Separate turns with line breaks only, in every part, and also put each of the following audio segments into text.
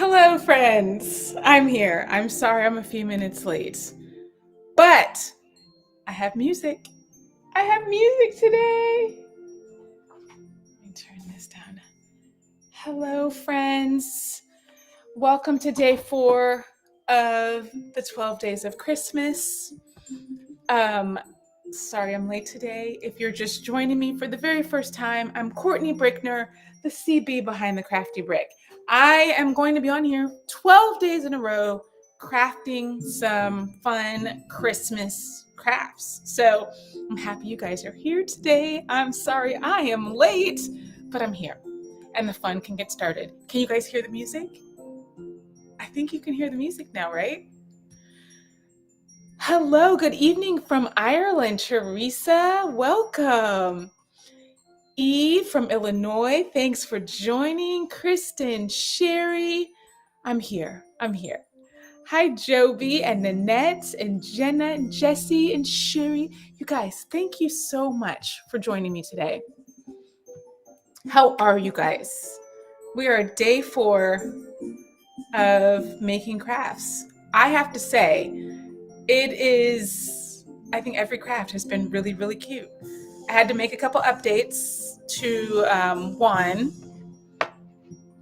Hello, friends. I'm here. I'm sorry I'm a few minutes late, but I have music. I have music today. Let me turn this down. Hello, friends. Welcome to day 4 of the 12 Days of Christmas. Sorry I'm late today. If you're just joining me for the very first time, I'm Courtney Brickner, the CB behind the Crafty Brick. I am going to be on here 12 days in a row crafting some fun Christmas crafts. So I'm happy you guys are here today. I'm sorry I am late, but I'm here and the fun can get started. Can you guys hear the music? I think you can hear the music now, right? Hello, good evening from Ireland, Teresa. Welcome. Eve from Illinois, thanks for joining. Kristen, Sherry, I'm here. Hi, Joby and Nanette and Jenna and Jesse and Sherry. You guys, thank you so much for joining me today. How are you guys? We are at day 4 of making crafts. I have to say, it is, I think every craft has been really, really cute. I had to make a couple updates to one,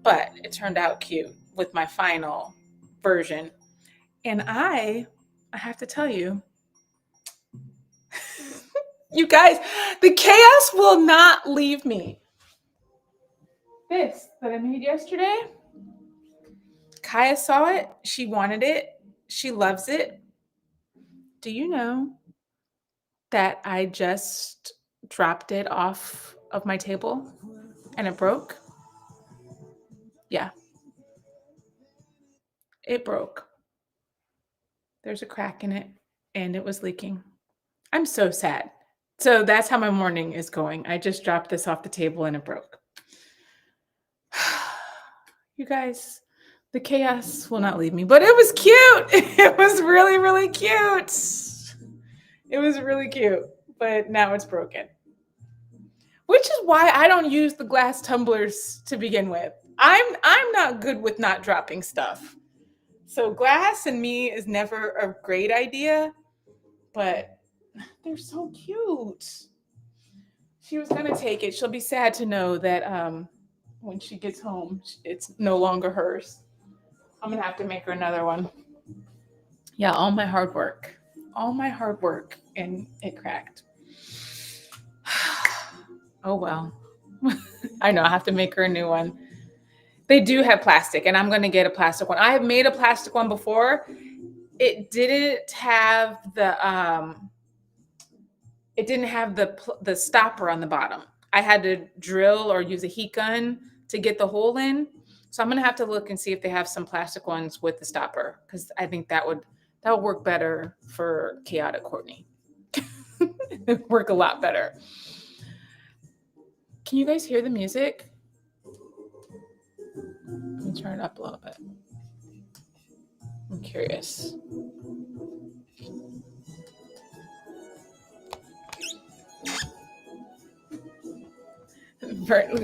but it turned out cute with my final version. And I have to tell you, you guys, the chaos will not leave me. This that I made yesterday, Kaya saw it. She wanted it. She loves it. Do you know that I just dropped it off of my table and it broke? Yeah, it broke. There's a crack in it and it was leaking. I'm so sad. So that's how my morning is going. I just dropped this off the table and it broke. You guys, the chaos will not leave me, but it was cute. It was really, really cute. It was really cute, but now it's broken. Which is why I don't use the glass tumblers to begin with. I'm not good with not dropping stuff. So glass and me is never a great idea, but they're so cute. She was gonna take it. She'll be sad to know that when she gets home, it's no longer hers. I'm gonna have to make her another one. Yeah, all my hard work, and it cracked. Oh well. I know I have to make her a new one. They do have plastic, and I'm gonna get a plastic one. I have made a plastic one before. It didn't have the stopper on the bottom. I had to drill or use a heat gun to get the hole in. So I'm gonna have to look and see if they have some plastic ones with the stopper, because I think that would work better for chaotic Courtney. It would work a lot better. Can you guys hear the music? Let me turn it up a little bit. I'm curious.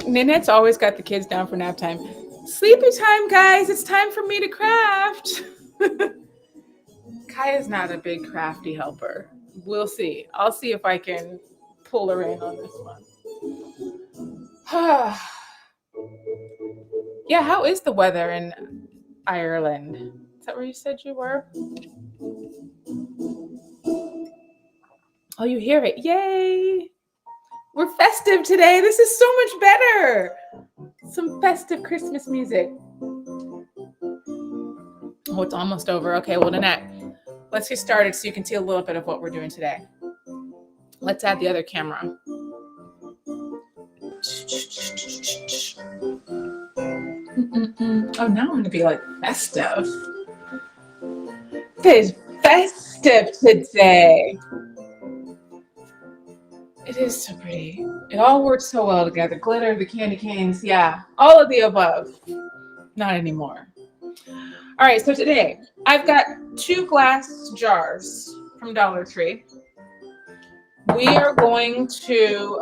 Nanette's always got the kids down for nap time. Sleepy time, guys. It's time for me to craft. Kaya's not a big crafty helper. We'll see. I'll see if I can pull her in on this one. Yeah, how is the weather in Ireland? Is that where you said you were? Oh, you hear it. Yay! We're festive today. This is so much better. Some festive Christmas music. Oh, it's almost over. Okay, well, Nanette, let's get started so you can see a little bit of what we're doing today. Let's add the other camera. Oh, now I'm going to be like festive. It is festive today. It is so pretty. It all works so well together. Glitter, the candy canes, yeah, all of the above. Not anymore. All right, so today I've got 2 glass jars from Dollar Tree. We are going to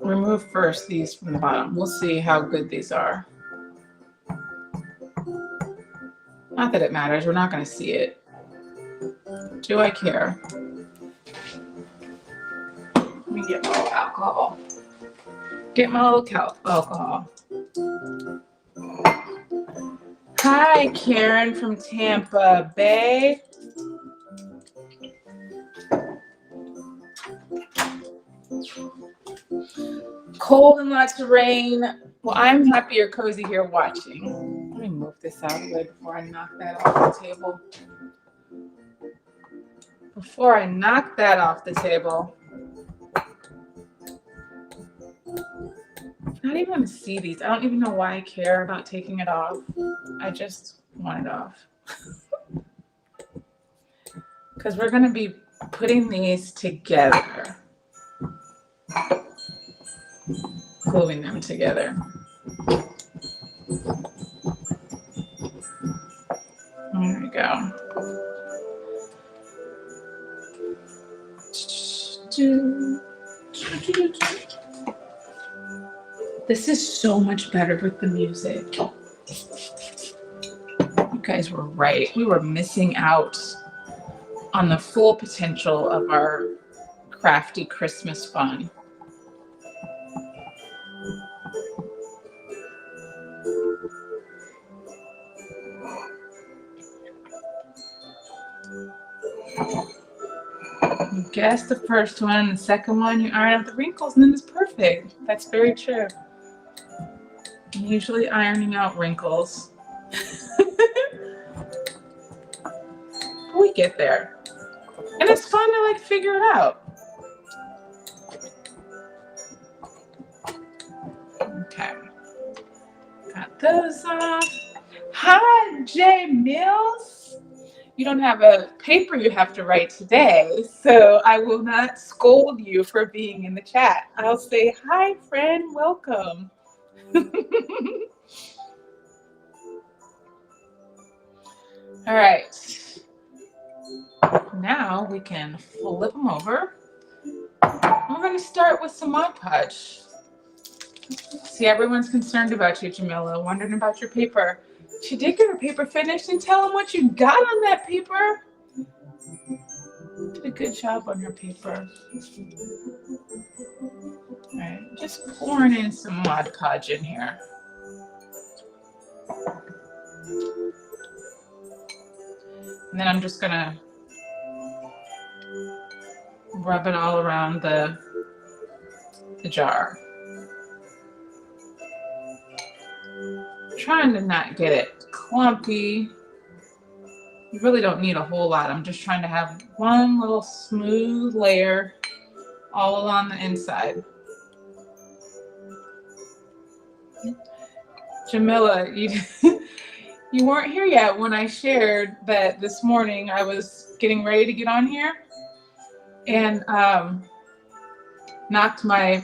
remove first these from the bottom. We'll see how good these are. Not that it matters, we're not going to see it. Do I care? Let me get my little alcohol. Get my little alcohol. Hi, Karen from Tampa Bay. Cold and lots of rain. Well, I'm happy you're cozy here watching. Let me move this out of the way before I knock that off the table. Before I knock that off the table. I'm not even going to see these. I don't even know why I care about taking it off. I just want it off. Because we're going to be putting these together. Gluing them together. There we go. This is so much better with the music. You guys were right. We were missing out on the full potential of our crafty Christmas fun. You guessed the first one, the second one, you iron out the wrinkles, and then it's perfect. That's very true. I'm usually ironing out wrinkles. We get there. And it's fun to like figure it out. Okay. Got those off. Hi, Jay Mills. You don't have a paper you have to write today, so I will not scold you for being in the chat. I'll say, hi, friend, welcome. All right. Now we can flip them over. We're going to start with some Mod Podge. See, everyone's concerned about you, Jamila, wondering about your paper. She did get her paper finished, and tell them what you got on that paper. Did a good job on your paper. All right, just pouring in some Mod Podge in here. And then I'm just gonna rub it all around the jar. Trying to not get it clumpy. You really don't need a whole lot. I'm just trying to have one little smooth layer all along the inside. Jamila, you weren't here yet when I shared that this morning I was getting ready to get on here and knocked my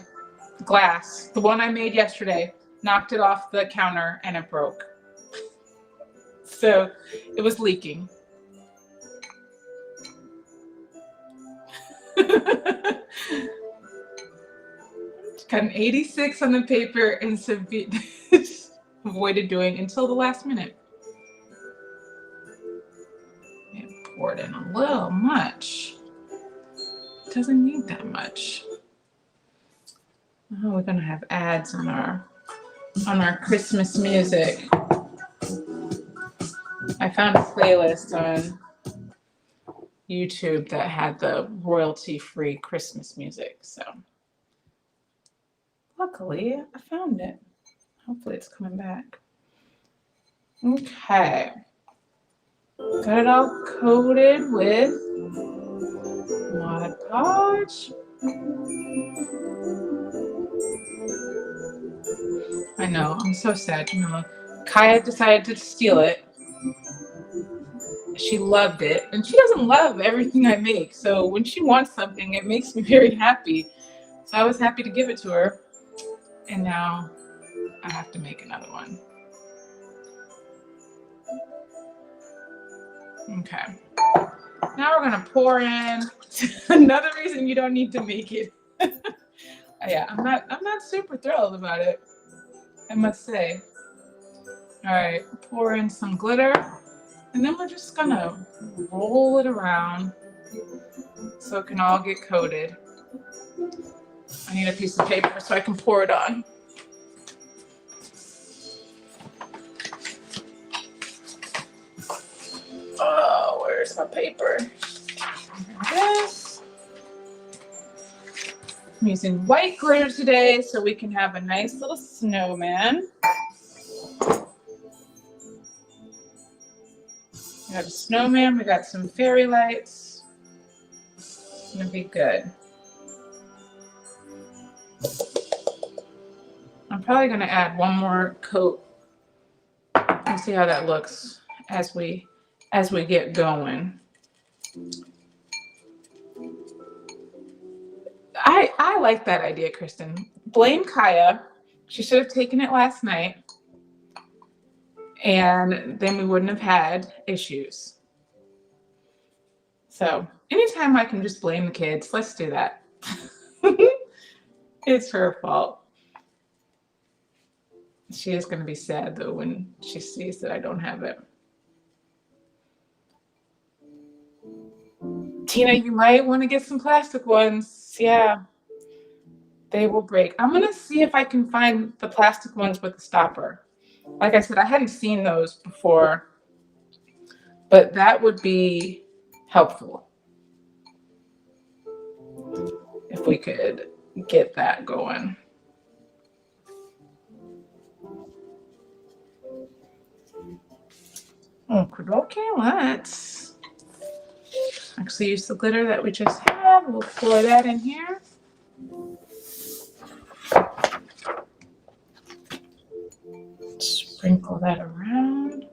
glass, the one I made yesterday, knocked it off the counter and it broke. So it was leaking. Got an 86 on the paper and avoided doing until the last minute. And poured in a little much. Doesn't need that much. Oh, we're gonna have ads on our Christmas music. I found a playlist on YouTube that had the royalty-free Christmas music, so luckily I found it. Hopefully it's coming back. Okay. Got it all coated with Mod Podge. I know, I'm so sad. You know, Kaya decided to steal it. She loved it, and she doesn't love everything I make. So when she wants something, it makes me very happy. So I was happy to give it to her, and now I have to make another one. Okay. Now we're gonna pour in. Another reason you don't need to make it. Yeah, I'm not super thrilled about it, I must say. All right, pour in some glitter, and then we're just gonna roll it around so it can all get coated. I need a piece of paper so I can pour it on. Oh, where's my paper? This. I'm using white glitter today so we can have a nice little snowman. We got a snowman, we got some fairy lights. It's gonna be good. I'm probably gonna add one more coat and see how that looks as we get going. I like that idea, Kristen. Blame Kaya. She should have taken it last night, and then we wouldn't have had issues. So anytime I can just blame the kids, let's do that. It's her fault. She is going to be sad though when she sees that I don't have it. Tina, you might want to get some plastic ones. Yeah, they will break. I'm going to see if I can find the plastic ones with the stopper. Like I said, I hadn't seen those before, but that would be helpful if we could get that going. Okay, let's actually use the glitter that we just had. We'll pour that in here. Sprinkle that around.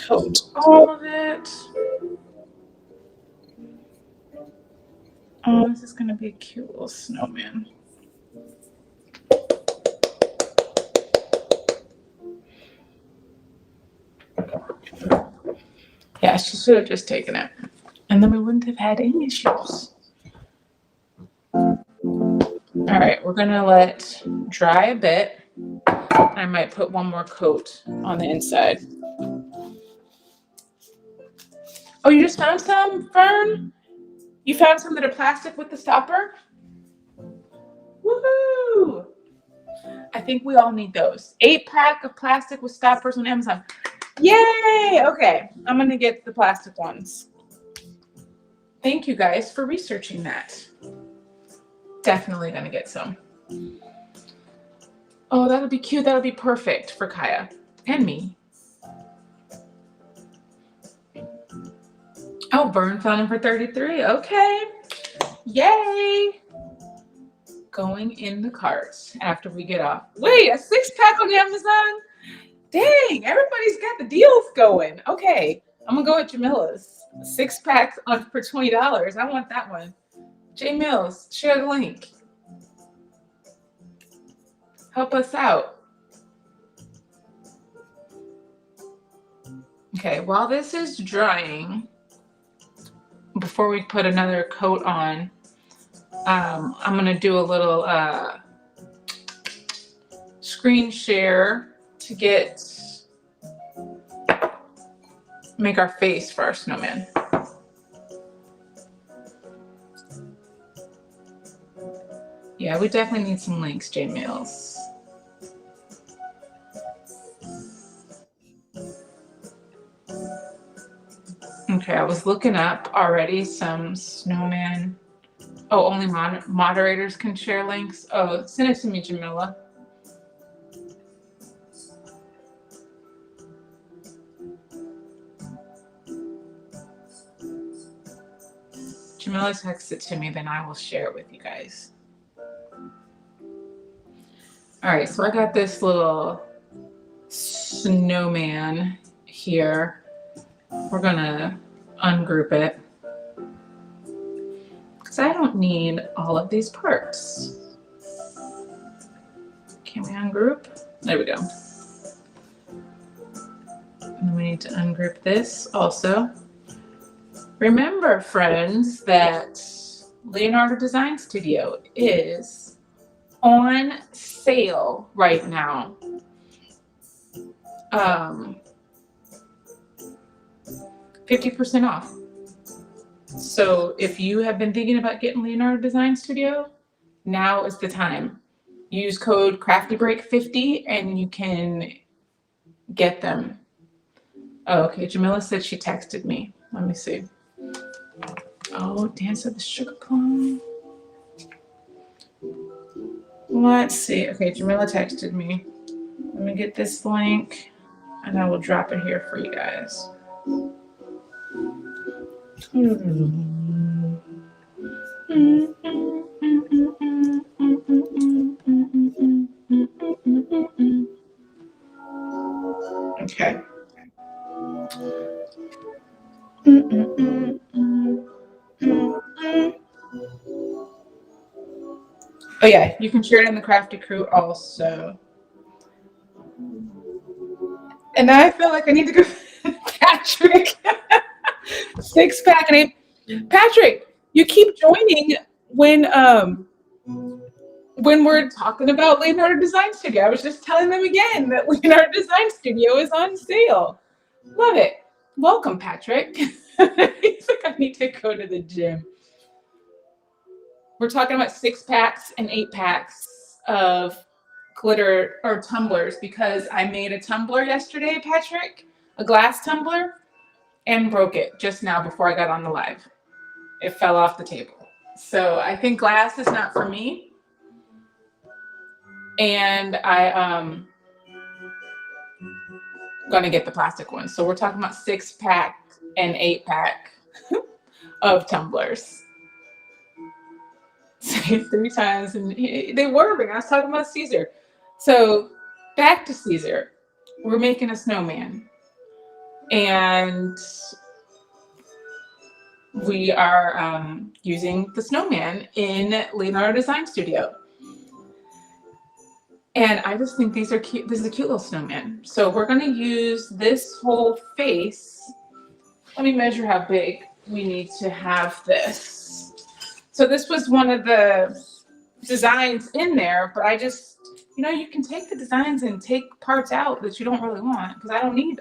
Coat all of it. Oh, this is going to be a cute little snowman. Yeah, she should have just taken it. And then we wouldn't have had any issues. All right, we're going to let dry a bit. I might put one more coat on the inside. Oh, you just found some, Fern? You found some that are plastic with the stopper? Woohoo! I think we all need those. 8-pack of plastic with stoppers on Amazon. Yay! Okay, I'm gonna get the plastic ones. Thank you guys for researching that. Definitely gonna get some. Oh, that'll be cute. That'll be perfect for Kaya and me. Oh, Vern found them for $33. Okay. Yay! Going in the carts after we get off. Wait, a 6-pack on Amazon? Dang, everybody's got the deals going. Okay, I'm gonna go with Jamila's. 6-pack for $20. I want that one. J Mills, share the link. Help us out. Okay, while this is drying, before we put another coat on, I'm gonna do a little screen share to make our face for our snowman. Yeah, we definitely need some links, J Mills. Okay, I was looking up already some snowman. Oh, only moderators can share links. Oh, send it to me, Jamila. Jamila texts it to me, then I will share it with you guys. All right, so I got this little snowman here. We're gonna ungroup it because I don't need all of these parts. Can we ungroup? There we go. And we need to ungroup this also. Remember, friends, that Leonardo Design Studio is on sale right now. 50% off. So if you have been thinking about getting Leonardo Design Studio, now is the time. Use code CraftyBreak50 and you can get them. Oh, okay. Jamila said she texted me. Let me see. Oh, Dance of the Sugar Plum. Let's see. Okay, Jamila texted me. Let me get this link and I will drop it here for you guys. Okay. Oh yeah, you can share it in the Crafty crew also. And now I feel like I need to go Patrick. 6-pack and 8. Patrick, you keep joining when we're talking about Leonardo Design Studio. I was just telling them again that Leonardo Design Studio is on sale. Love it. Welcome, Patrick. He's like, I need to go to the gym. We're talking about 6-packs and 8-packs of glitter or tumblers because I made a tumbler yesterday, Patrick, a glass tumbler, and broke it just now before I got on the live. It fell off the table. So I think glass is not for me. And I'm gonna get the plastic one. So we're talking about 6-pack and 8-pack of tumblers. Say it 3 times, and they were. I was talking about Caesar. So back to Caesar. We're making a snowman, and we are using the snowman in Leonardo Design Studio. And I just think these are cute. This is a cute little snowman. So we're going to use this whole face. Let me measure how big we need to have this. So this was one of the designs in there, but I just, you can take the designs and take parts out that you don't really want because I don't need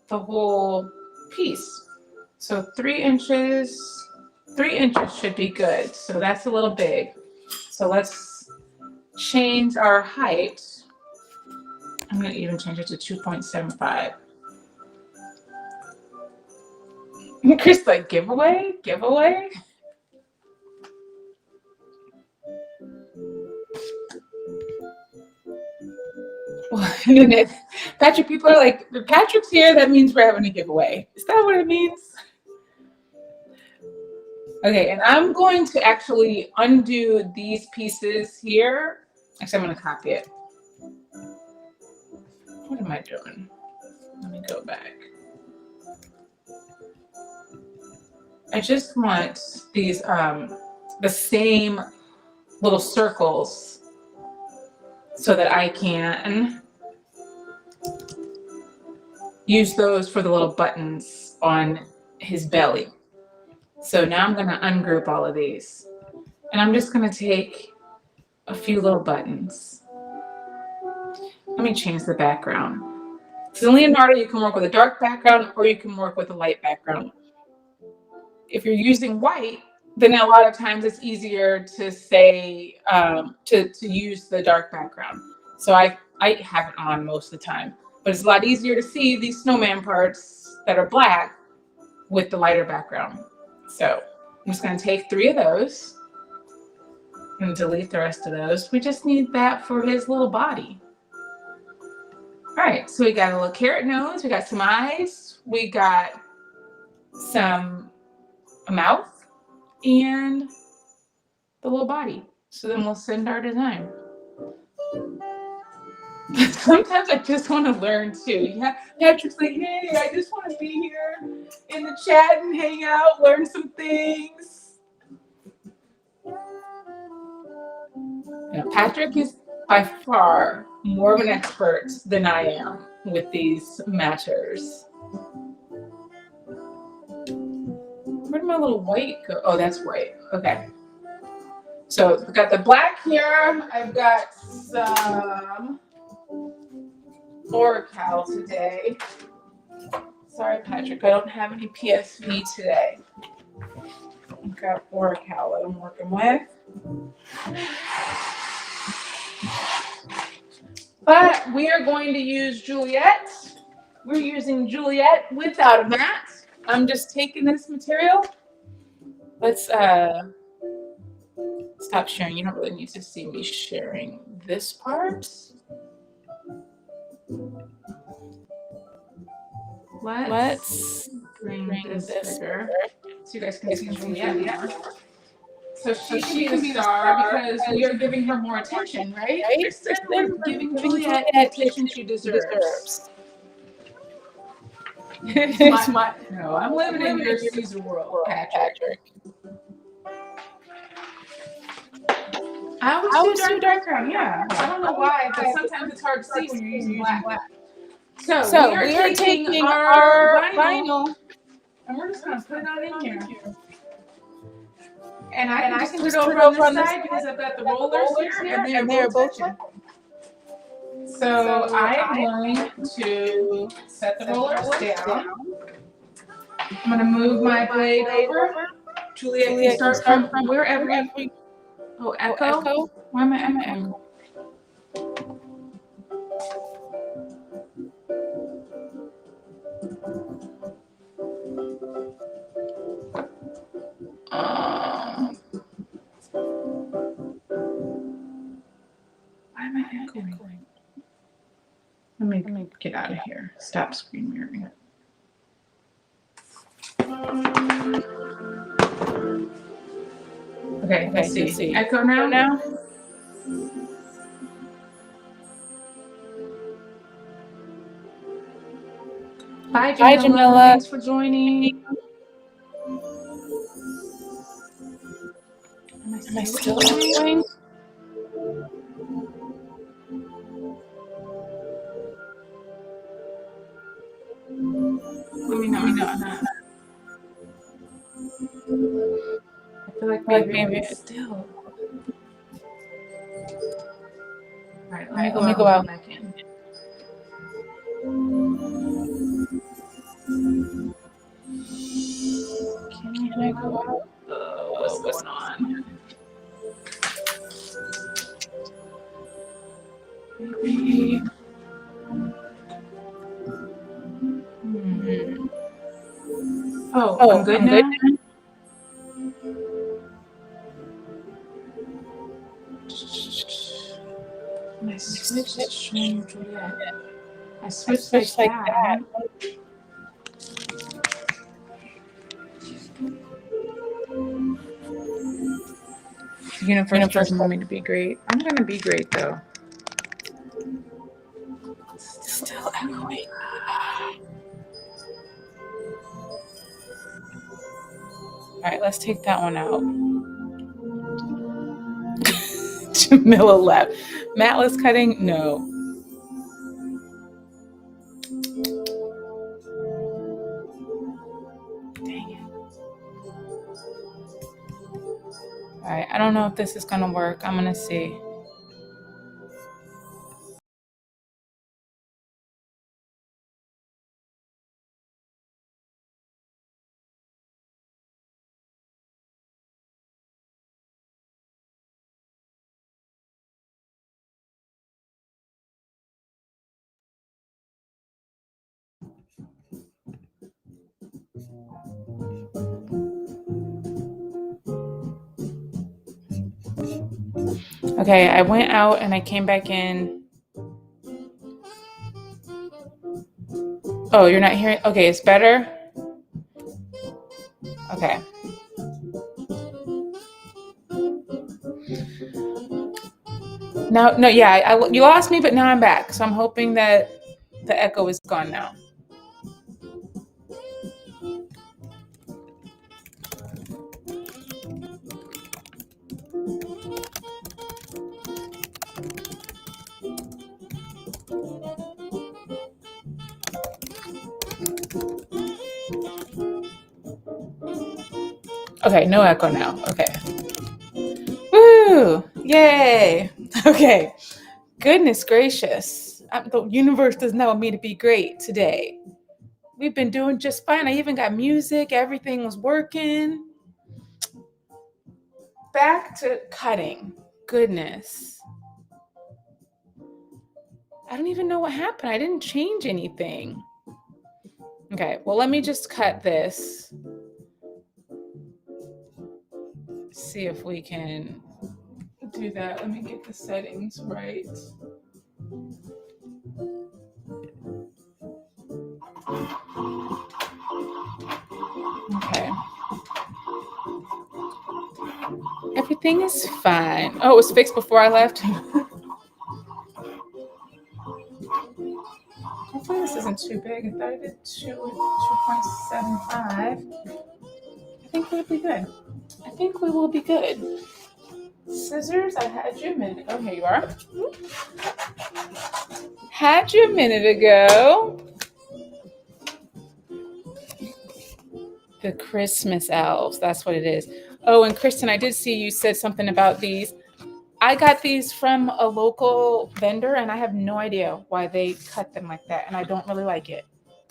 the whole piece. So 3 inches should be good. So that's a little big. So let's change our height. I'm going to even change it to 2.75. Chris, like, giveaway? Well, Patrick, people are like, if Patrick's here, that means we're having a giveaway. Is that what it means? Okay, and I'm going to actually undo these pieces here. Actually, I'm going to copy it. What am I doing? Let me go back. I just want these, the same little circles so that I can use those for the little buttons on his belly. So now I'm going to ungroup all of these. And I'm just going to take a few little buttons. Let me change the background. So in Leonardo, you can work with a dark background or you can work with a light background. If you're using white, then a lot of times it's easier to say, to use the dark background. So I have it on most of the time. But it's a lot easier to see these snowman parts that are black with the lighter background. So I'm just going to take 3 of those and delete the rest of those. We just need that for his little body. All right, so we got a little carrot nose, we got some eyes, we got a mouth, and the little body. So then we'll send our design. Sometimes I just want to learn too. Yeah, Patrick's like, hey, I just want to be here in the chat and hang out, learn some things. Now, Patrick is by far more of an expert than I am. with these matters. Where did my little white go? Oh, that's white. Okay. So I've got the black here. I've got some Oracle today. Sorry, Patrick, I don't have any PSV today. I've got Oracle that I'm working with. But we are going to use Juliet. We're using Juliet without a mat. I'm just taking this material. Let's stop sharing. You don't really need to see me sharing this part. Let's bring this bigger so you guys can see Juliet more. So she can be the star because we are giving her more attention, right? Kristen, we're giving Juliet the attention she deserves. No, I'm living in your Caesar world, Patrick. I always do dark background, yeah. I don't know why, but sometimes it's hard to see when you're using black. So we are taking our vinyl, and we're just going to put it on in here. And I can just put it over on this side because I've got the rollers here, and they're both touching. So I am going to set the rollers down. I'm going to move my blade over. Juliet, you start from wherever you... Oh, echo? Why am I echoing? Why am I echoing? Let me get out of here. Stop screen mirroring. Okay, let's see. Echo now? Bye, Jamila. Thanks for joining. Am I still echoing? Let me know. I'm not. I feel like maybe it's still. All right, let me go out. Back in. Can I go out? What's going on? Maybe. Oh, I'm good now? And I switched to showing Juliet. I switched like that. The universe doesn't want me to be great. I'm going to be great, though. Still echoing. All right, let's take that one out. Jamila left. Matless cutting? No. Dang it. All right, I don't know if this is going to work. I'm going to see. Okay, I went out and I came back in. Oh, you're not hearing? Okay, it's better? Okay. No, yeah, you lost me, but now I'm back. So I'm hoping that the echo is gone now. Okay, no echo now. Okay. Woo! Yay! Okay. Goodness gracious. The universe does know me to be great today. We've been doing just fine. I even got music. Everything was working. Back to cutting. Goodness. I don't even know what happened. I didn't change anything. Okay, well, let me just cut this. See if we can do that. Let me get the settings right. Okay. Everything is fine. Oh, it was fixed before I left. Hopefully this isn't too big. I thought I did 2.75. I think we'll be good. I think we will be good. Scissors, I had you a minute. Oh, here you are. Had you a minute ago. The Christmas elves, that's what it is. Oh, and Kristen, I did see you said something about these. I got these from a local vendor, and I have no idea why they cut them like that, and I don't really like it.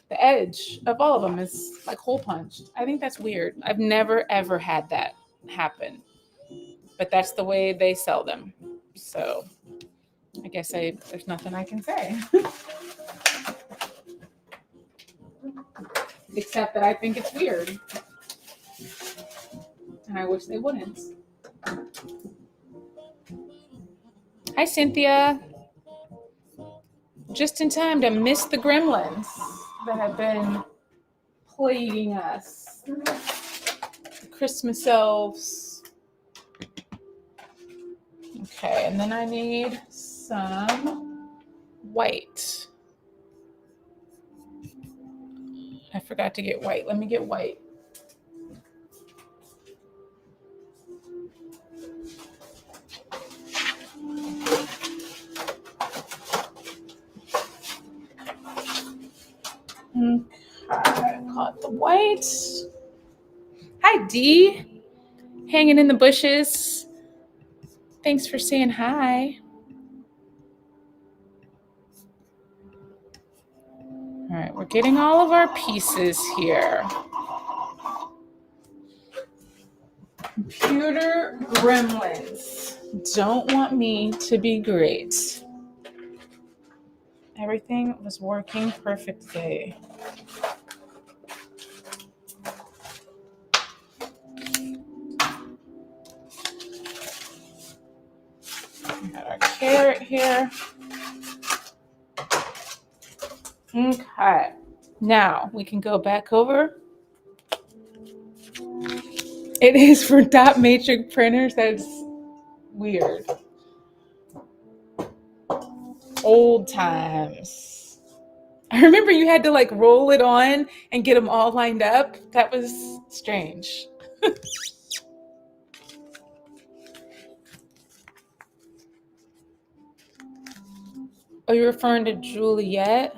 The edge of all of them is like hole punched. I think that's weird. I've never ever had that happen, but that's the way they sell them. So I guess there's nothing I can say. Except that I think it's weird. And I wish they wouldn't. Hi, Cynthia. Just in time to miss the gremlins that have been plaguing us. The Christmas elves. Okay, and then I need some white. I forgot to get white. Let me get white. Okay, caught the white. Hi, Dee. Hanging in the bushes. Thanks for saying hi. All right, we're getting all of our pieces here. Computer gremlins don't want me to be great. Everything was working perfectly. We got our carrot here. Okay, now we can go back over. It is for dot matrix printers. That's weird. Old times. I remember you had to like roll it on and get them all lined up. That was strange. Are you referring to Juliet?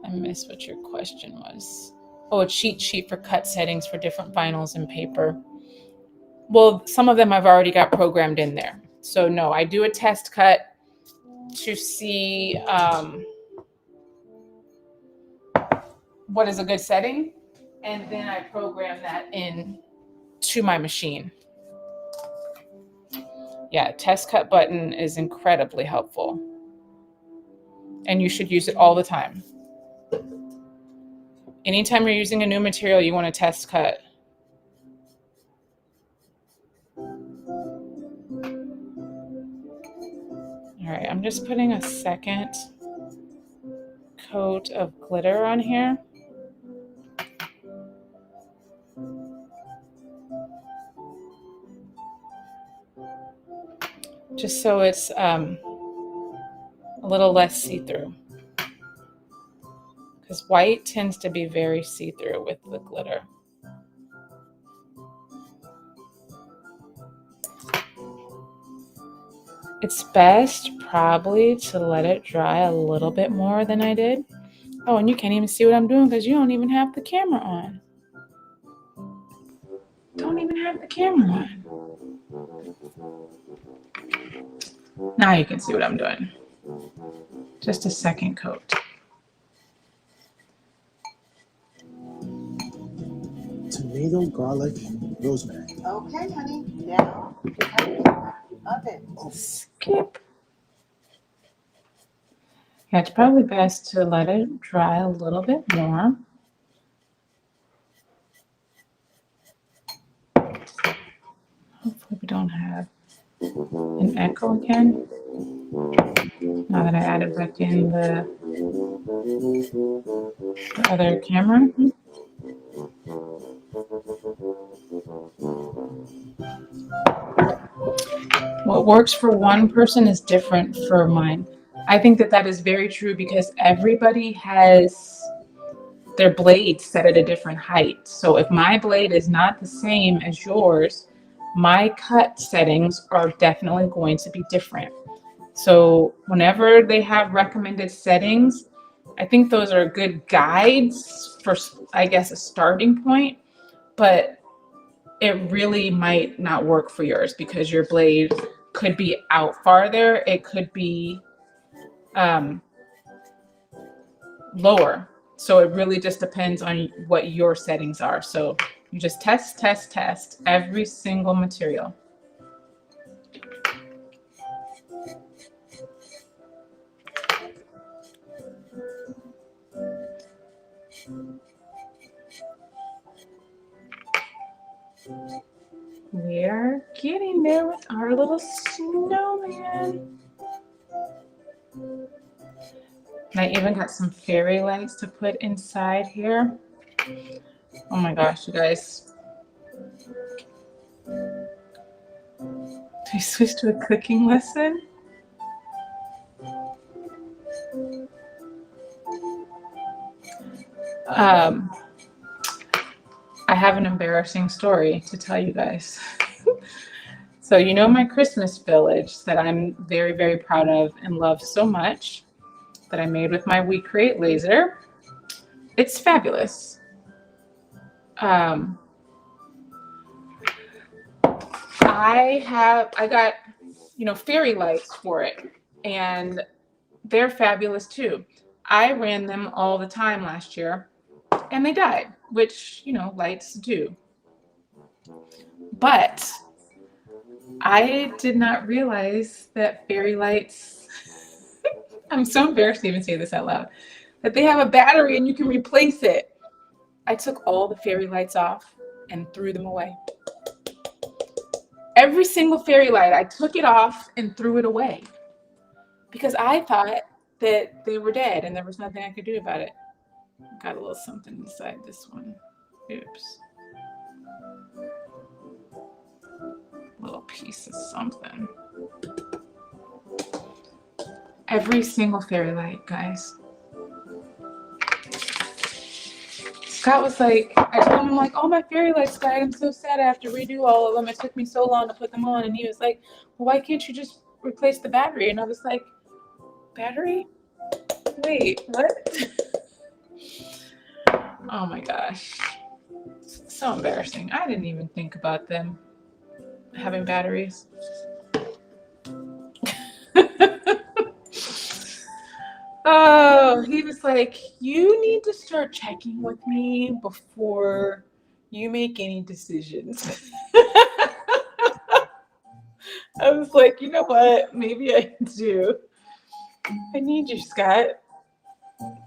I missed what your question was. Oh, a cheat sheet for cut settings for different vinyls and paper. Well, some of them I've already got programmed in there. So no, I do a test cut to see what is a good setting, and then I program that in to my machine. Yeah, test cut button is incredibly helpful, and you should use it all the time. Anytime you're using a new material, you want to test cut. All right, I'm just putting a second coat of glitter on here. Just so it's a little less see-through. Because white tends to be very see-through with the glitter. It's best probably to let it dry a little bit more than I did. Oh, and you can't even see what I'm doing because you don't even have the camera on. Don't even have the camera on. Now you can see what I'm doing. Just a second coat.
Tomato, garlic, rosemary.
Okay, honey. Now you have to come out the oven.
Skip. Yeah, it's probably best to let it dry a little bit more. Hopefully we don't have an echo again. Now that I added back in the other camera. What works for one person is different for mine. I think that that is very true because everybody has their blade set at a different height. So if my blade is not the same as yours, my cut settings are definitely going to be different. So whenever they have recommended settings, I think those are good guides for, I guess, a starting point, but it really might not work for yours because your blade could be out farther. It could be lower. So it really just depends on what your settings are. So you just test every single material. We are getting there with our little snowman. And I even got some fairy lights to put inside here. Oh my gosh, you guys. Do I switch to a cooking lesson? I have an embarrassing story to tell you guys. So you know my Christmas village that I'm very, very proud of and love so much that I made with my We Create laser. It's fabulous. I got, fairy lights for it, and they're fabulous too. I ran them all the time last year and they died, which, lights do. But I did not realize that fairy lights, I'm so embarrassed to even say this out loud, that they have a battery and you can replace it. I took all the fairy lights off and threw them away. Every single fairy light, I took it off and threw it away because I thought that they were dead and there was nothing I could do about it. Got a little something inside this one. Oops. Little piece of something. Every single fairy light, guys. Scott was like, I told him, like, all my fairy lights died. I'm so sad I have to redo all of them. It took me so long to put them on. And he was like, well, why can't you just replace the battery? And I was like, battery? Wait, what? Oh my gosh. So embarrassing. I didn't even think about them having batteries. Oh, he was like, you need to start checking with me before you make any decisions. I was like, you know what? Maybe I do. I need you, Scott,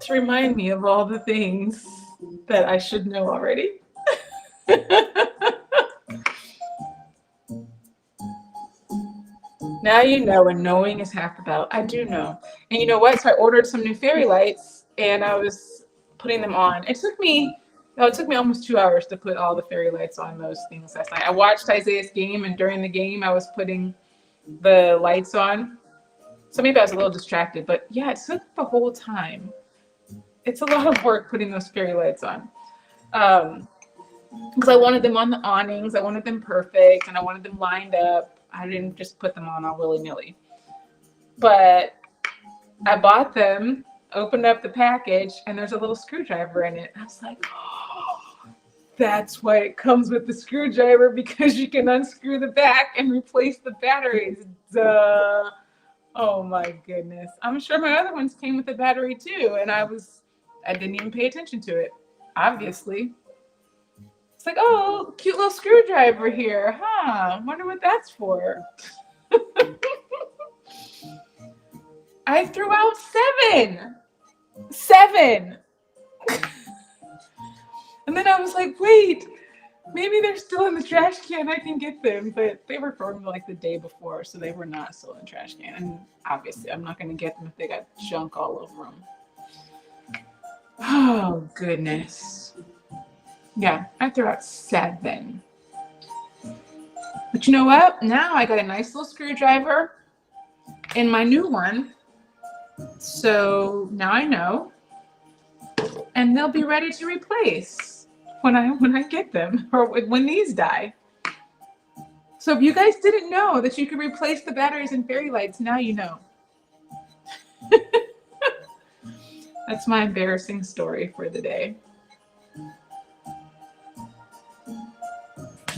to remind me of all the things that I should know already. Now you know, and knowing is half the battle. I do know. And you know what? So I ordered some new fairy lights and I was putting them on. It took me almost 2 hours to put all the fairy lights on those things last night. I watched Isaiah's game, and during the game I was putting the lights on. So maybe I was a little distracted, but yeah, it took the whole time. It's a lot of work putting those fairy lights on. Because I wanted them on the awnings, I wanted them perfect, and I wanted them lined up. I didn't just put them on all willy-nilly. But I bought them opened up the package, and there's a little screwdriver in it. I was like, oh, that's why it comes with the screwdriver, because you can unscrew the back and replace the batteries. Duh. Oh my goodness. I'm sure my other ones came with a battery too, and I didn't even pay attention to it, obviously. It's like, oh, cute little screwdriver here, huh? Wonder what that's for. I threw out 7. 7. And then I was like, wait, maybe they're still in the trash can. I can get them. But they were from like the day before, so they were not still in the trash can. And obviously, I'm not going to get them if they got junk all over them. Oh, goodness. Yeah, I threw out 7. But you know what? Now I got a nice little screwdriver in my new one. So now I know. And they'll be ready to replace when I get them, or when these die. So if you guys didn't know that you could replace the batteries in fairy lights, now you know. That's my embarrassing story for the day.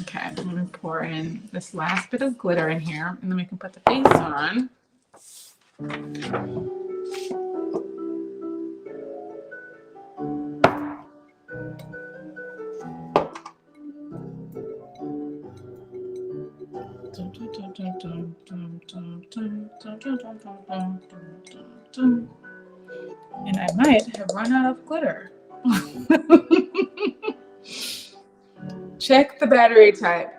Okay, I'm going to pour in this last bit of glitter in here, and then we can put the face on. And I might have run out of glitter. Check the battery type.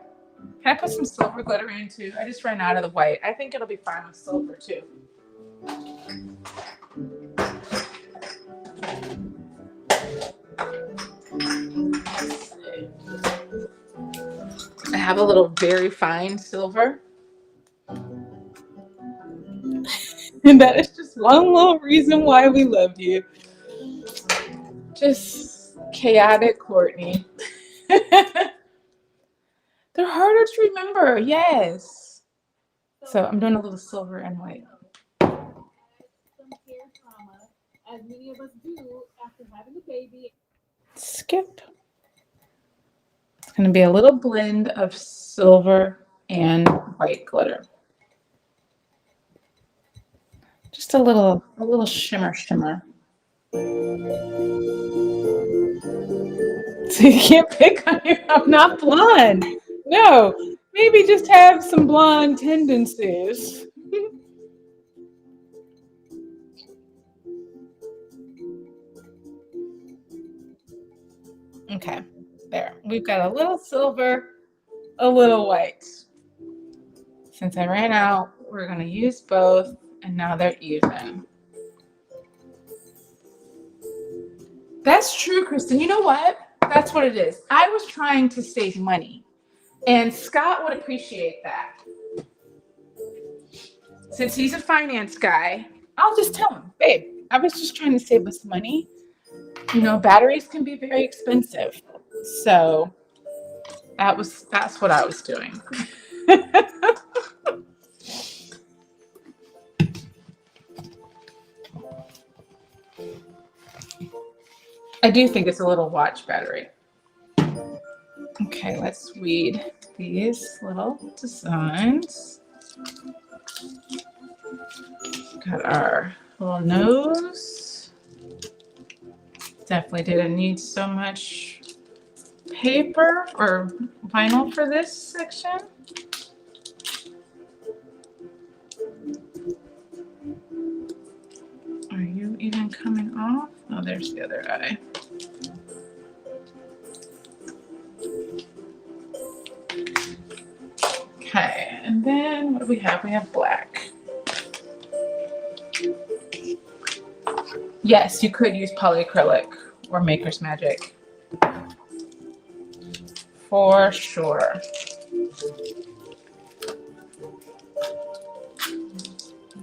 Can I put some silver glitter in too? I just ran out of the white. I think it'll be fine with silver too. I have a little very fine silver. And that is just one little reason why we love you. Just chaotic Courtney. They're harder to remember, yes. So I'm doing a little silver and white.
Some hair trauma, as many of us do after having a baby.
Skip. It's going to be a little blend of silver and white glitter. Just a little shimmer. So you can't pick on you. I'm not blonde. No, maybe just have some blonde tendencies. Okay, there. We've got a little silver, a little white. Since I ran out, we're going to use both, and now they're even. That's true, Kristen. You know what? That's what it is. I was trying to save money, and Scott would appreciate that. Since he's a finance guy, I'll just tell him, babe, I was just trying to save us money. You know, batteries can be very expensive. So that's what I was doing. I do think it's a little watch battery. Okay, let's weed these little designs. Got our little nose. Definitely didn't need so much paper or vinyl for this section. Are you even coming off? Oh, there's the other eye. Okay, and then what do we have? We have black. Yes, you could use polyacrylic or Maker's Magic. For sure.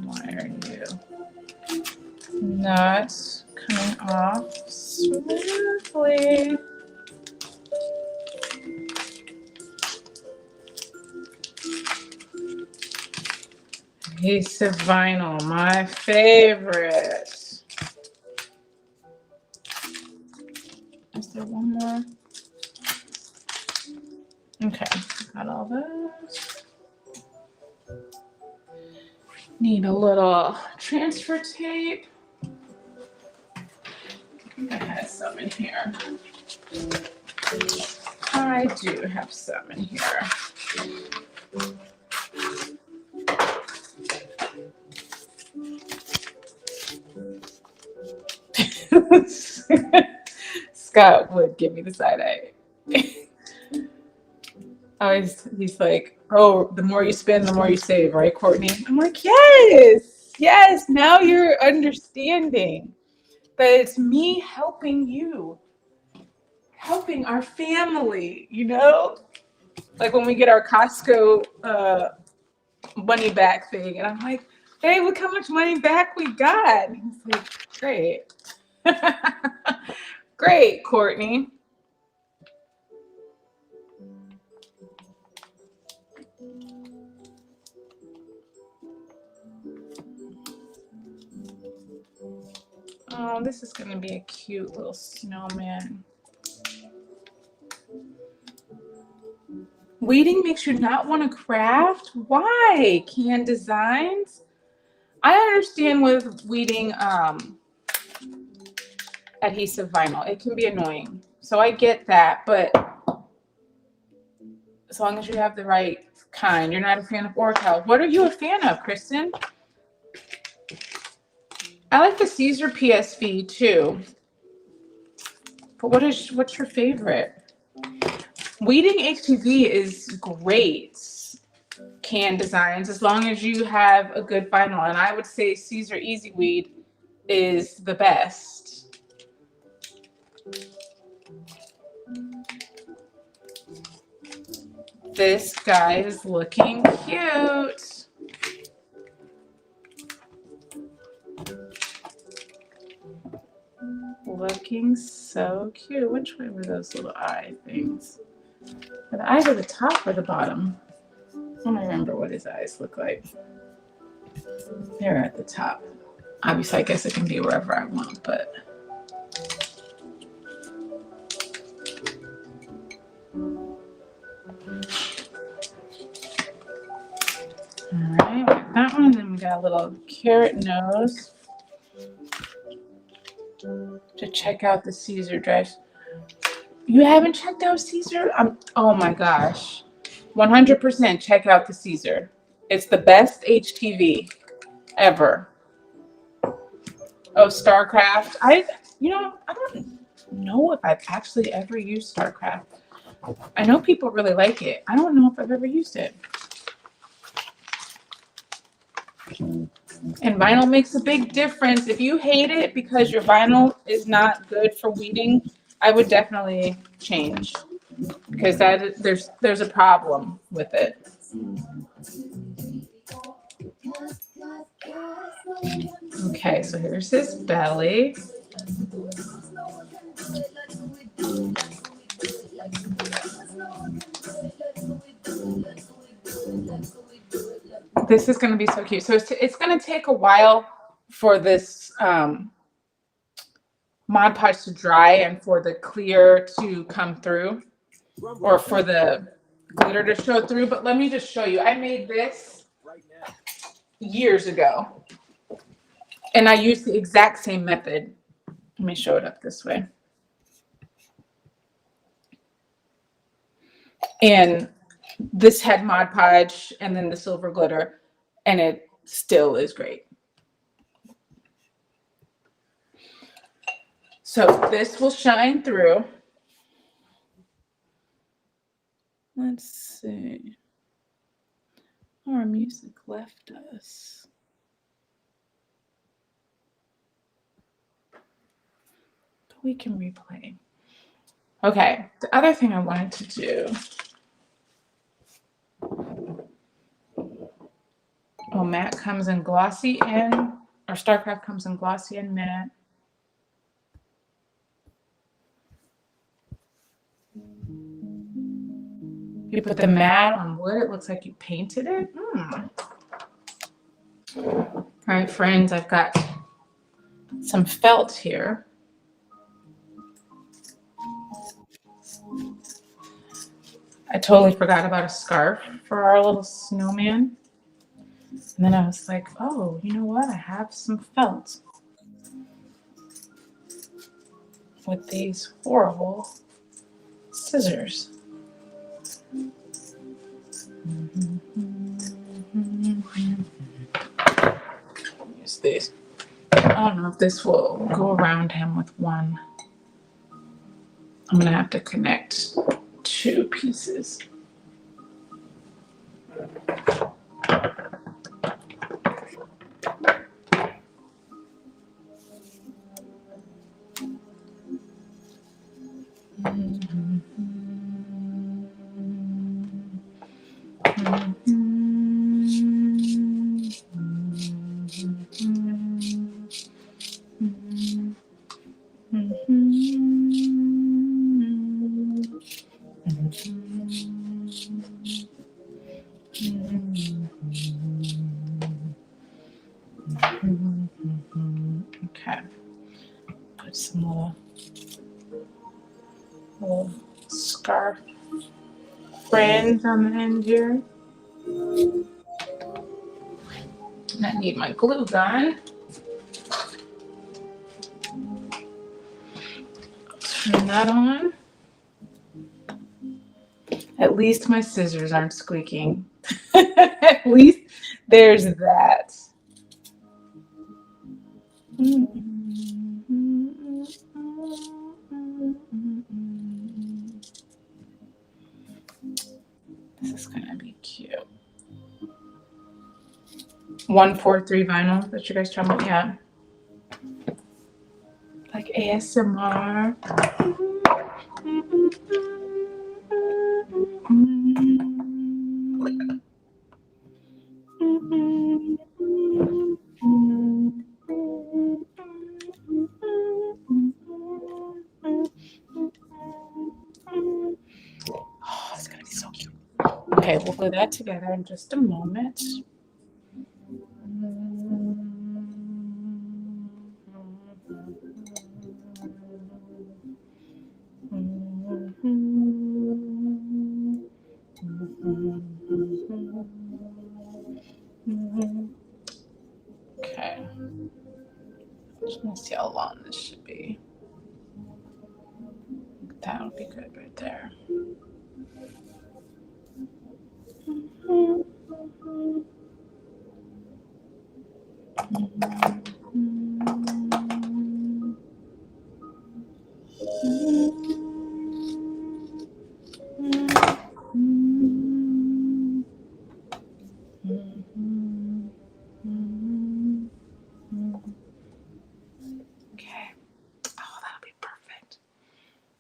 Why are you not coming off smoothly? Adhesive vinyl, my favorite. Is there one more? Okay, got all those. Need a little transfer tape. I think I had some in here. I do have some in here. Scott would give me the side eye. He's like, oh, the more you spend, the more you save, right, Courtney? I'm like, yes, yes. Now you're understanding that it's me helping you, helping our family, you know? Like when we get our Costco money back thing, and I'm like, babe, look how much money back we got. And he's like, great. Great, Courtney. Oh, this is going to be a cute little snowman. Weeding makes you not want to craft? Why? Canned designs? I understand with weeding adhesive vinyl. It can be annoying. So I get that, but as long as you have the right kind. You're not a fan of Orcal. What are you a fan of, Kristen? I like the Caesar PSV too. But what's your favorite? Weeding HTV is great. Can designs as long as you have a good vinyl, and I would say Caesar Easy Weed is the best. This guy is looking cute. Looking so cute. Which way were those little eye things? Are the eyes at the top or the bottom? I don't remember what his eyes look like. They're at the top. Obviously, I guess it can be wherever I want, but. All right, we got that one. And then we got a little carrot nose to check out the Caesar drives. You haven't checked out Caesar? Oh my gosh. 100% check out the Caesar. It's the best HTV ever. Oh, StarCraft. I don't know if I've actually ever used StarCraft. I know people really like it. I don't know if I've ever used it. And vinyl makes a big difference. If you hate it because your vinyl is not good for weeding, I would definitely change because there's a problem with it. Okay, so here's his belly. This is going to be so cute. So it's going to take a while for this Mod Podge to dry and for the clear to come through, or for the glitter to show through. But let me just show you. I made this years ago, and I used the exact same method. Let me show it up this way. And this had Mod Podge and then the silver glitter, and it still is great. So this will shine through. Let's see. Our music left us. But we can replay. Okay, the other thing I wanted to do. Oh, matte comes in glossy and, or StarCraft comes in glossy and matte. You put the matte on wood, it looks like you painted it. All right, friends, I've got some felt here. I totally forgot about a scarf for our little snowman. And then I was like, oh, you know what? I have some felt with these horrible scissors. Use these. I don't know if this will go around him with one. I'm gonna have to connect 2 pieces. Okay. Put some little scarf fringe on the end here. And I need my glue gun. Turn that on. At least my scissors aren't squeaking. At least there's that. This is gonna be cute. 143 vinyl that you guys talking about, yeah. Like ASMR. Oh, it's gonna be so cute. Okay, we'll glue that together in just a moment. Okay. Just gonna see how long this should be. That would be good right there. Okay. Oh, that'll be perfect.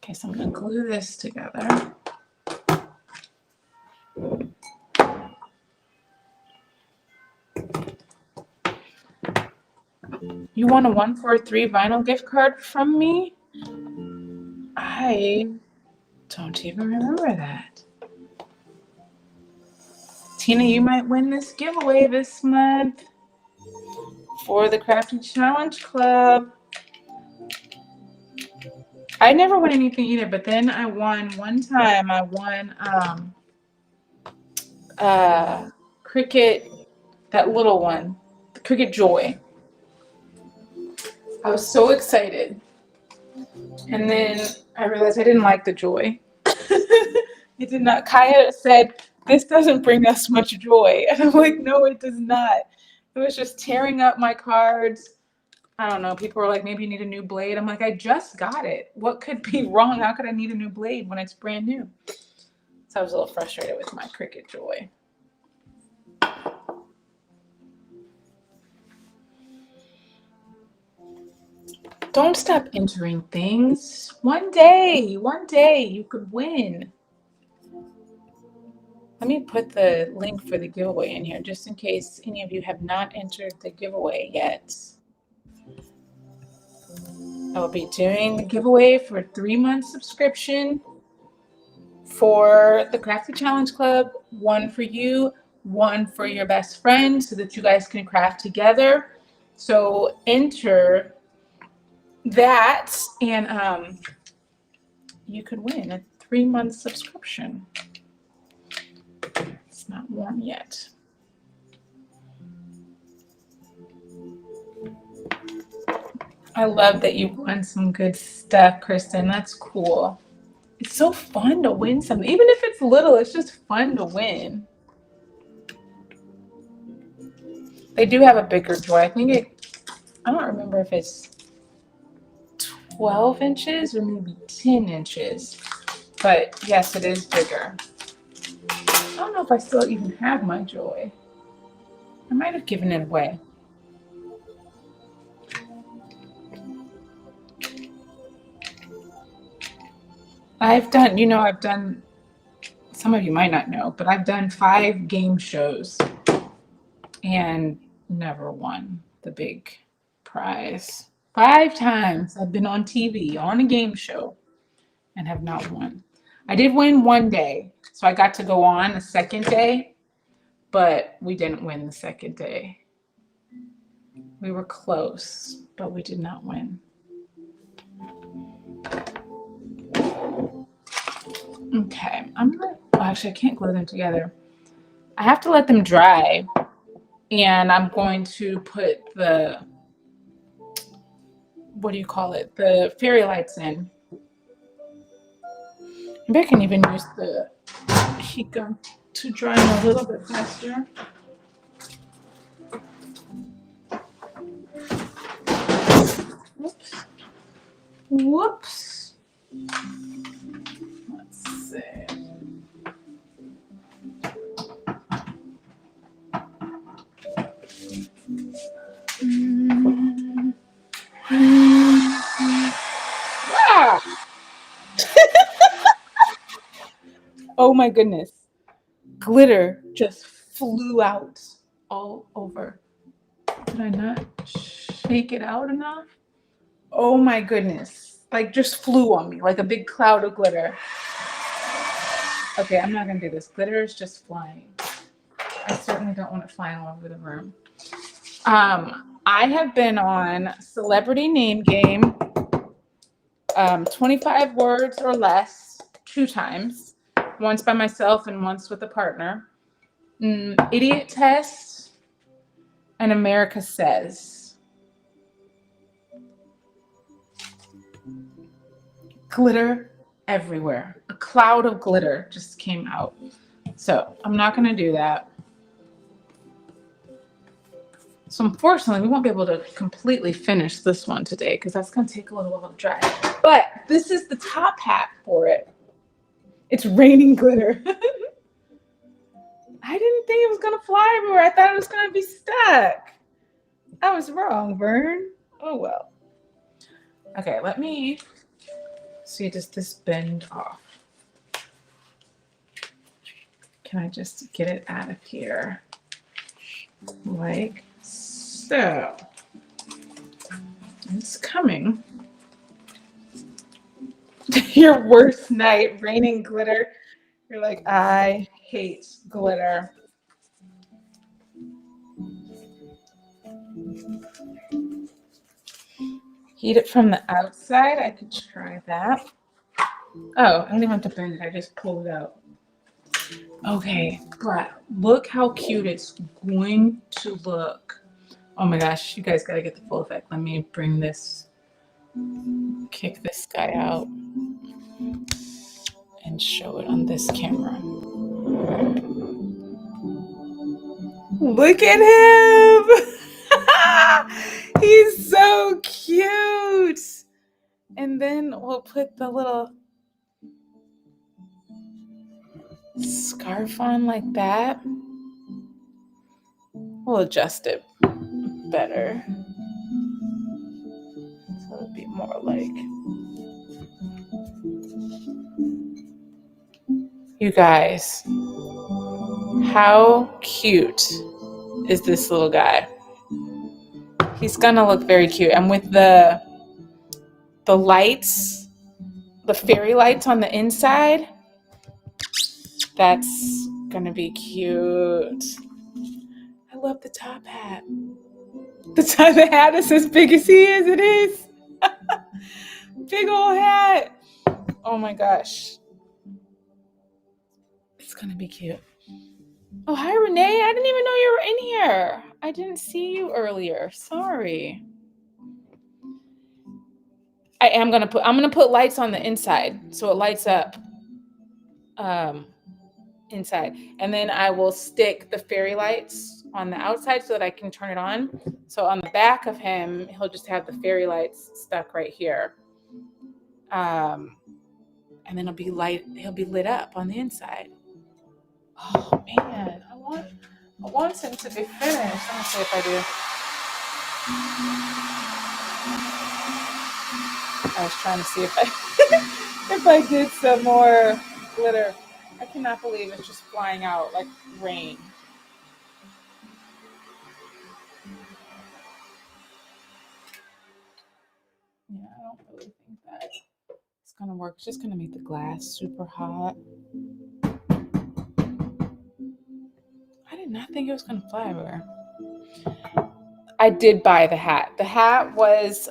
Okay, so I'm gonna glue this together. You want a 143 vinyl gift card from me? I don't even remember that. Tina, you might win this giveaway this month for the Crafty Challenge Club. I never won anything either, but then I won one time. I won Cricut, that little one, the Cricut Joy. I was so excited. And then I realized I didn't like the Joy. It did not. Kaya said, this doesn't bring us much joy. And I'm like, no, it does not. It was just tearing up my cards. I don't know. People were like, maybe you need a new blade. I'm like, I just got it. What could be wrong? How could I need a new blade when it's brand new? So I was a little frustrated with my Cricut Joy. Don't stop entering things. One day you could win. Let me put the link for the giveaway in here just in case any of you have not entered the giveaway yet. I will be doing the giveaway for a 3-month subscription for the Crafty Challenge Club. One for you, one for your best friend so that you guys can craft together. So enter that and you could win a 3-month subscription. It's not warm yet. I love that you won some good stuff, Kristen. That's cool. It's so fun to win something. Even if it's little, it's just fun to win. They do have a bigger toy. I don't remember if it's 12 inches or maybe 10 inches. But yes, it is bigger. I don't know if I still even have my joy. I might have given it away. I've done, some of you might not know, but I've done 5 game shows and never won the big prize. 5 times I've been on TV on a game show and have not won. I did win one day, so I got to go on the second day, but we didn't win the second day. We were close, but we did not win. Okay, actually, I can't glue them together. I have to let them dry, and I'm going to put the, what do you call it? The fairy lights in. Maybe I can even use the heat gun to dry them a little bit faster. Whoops. Whoops. Let's see. Ah! Oh my goodness. Glitter just flew out all over. Did I not shake it out enough? Oh my goodness. Like just flew on me like a big cloud of glitter. Okay, I'm not gonna do this. Glitter is just flying. I certainly don't want it flying all over the room. I have been on Celebrity Name Game, 25 words or less, 2 times, once by myself and once with a partner. Idiot Test and America Says. Glitter everywhere. A cloud of glitter just came out. So I'm not going to do that. So unfortunately, we won't be able to completely finish this one today because that's going to take a little while to dry. But this is the top hat for it. It's raining glitter. I didn't think it was going to fly everywhere. I thought it was going to be stuck. I was wrong, Vern. Oh, well. Okay, let me see. Does this bend off? Can I just get it out of here? Like so. It's coming. Your worst night, raining glitter. You're like, I hate glitter. Heat it from the outside. I could try that. Oh, I don't even have to bend it. I just pulled it out. Okay, but look how cute it's going to look. Oh my gosh, you guys gotta get the full effect. Let me bring this, kick this guy out and show it on this camera. Look at him! He's so cute! And then we'll put the little scarf on like that. We'll adjust it better. So it'll be more like. You guys, how cute is this little guy? He's gonna look very cute. And with the lights, the fairy lights on the inside, that's gonna be cute. I love the top hat. The hat is as big as he is. It is. Big old hat. Oh my gosh. It's gonna be cute. Oh, hi, Renee. I didn't even know you were in here. I didn't see you earlier. Sorry. I'm gonna put lights on the inside so it lights up inside, and then I will stick the fairy lights on the outside so that I can turn it on. So on the back of him, he'll just have the fairy lights stuck right here, and then he'll be lit up on the inside. Oh man, I want him to be finished. Let me see if I do. I was trying to see if I if I did some more glitter. I cannot believe it's just flying out like rain. Yeah, I don't really think that it's gonna work. It's just gonna make the glass super hot. I did not think it was gonna fly everywhere. I did buy the hat. The hat was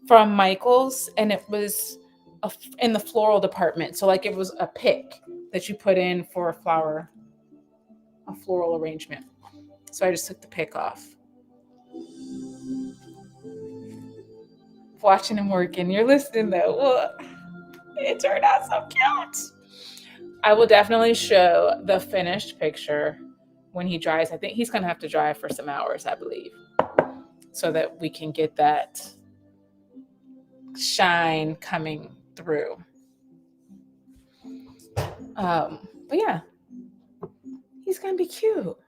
from Michael's, and it was in the floral department. So like it was a pick that you put in for a floral arrangement. So I just took the pick off. Watching him working. You're listening though. Well, it turned out so cute. I will definitely show the finished picture when he dries. I think he's going to have to dry for some hours, I believe, so that we can get that shine coming through. But yeah, he's going to be cute.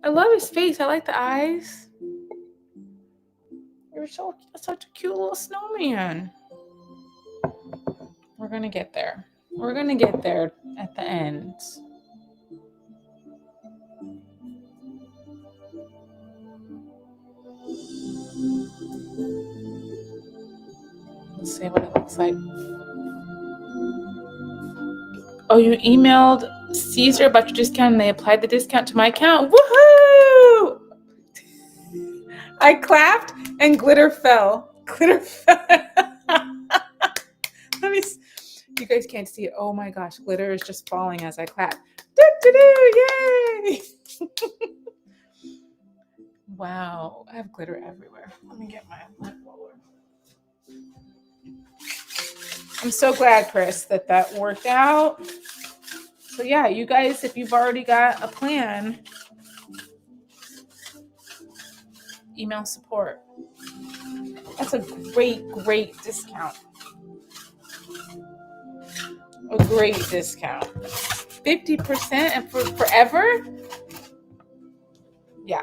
I love his face. I like the eyes. You're such a cute little snowman. We're going to get there. We're going to get there at the end. Let's see what it looks like. Oh, you emailed Caesar about your discount and they applied the discount to my account. Woohoo! I clapped and glitter fell. Glitter fell. You guys can't see it. Oh my gosh, glitter is just falling as I clap. Yay! Wow, I have glitter everywhere. Let me get my lint roller. I'm so glad, Chris, that worked out. So yeah, you guys, if you've already got a plan, email support. That's a great discount. A great discount. 50% and for forever? Yeah.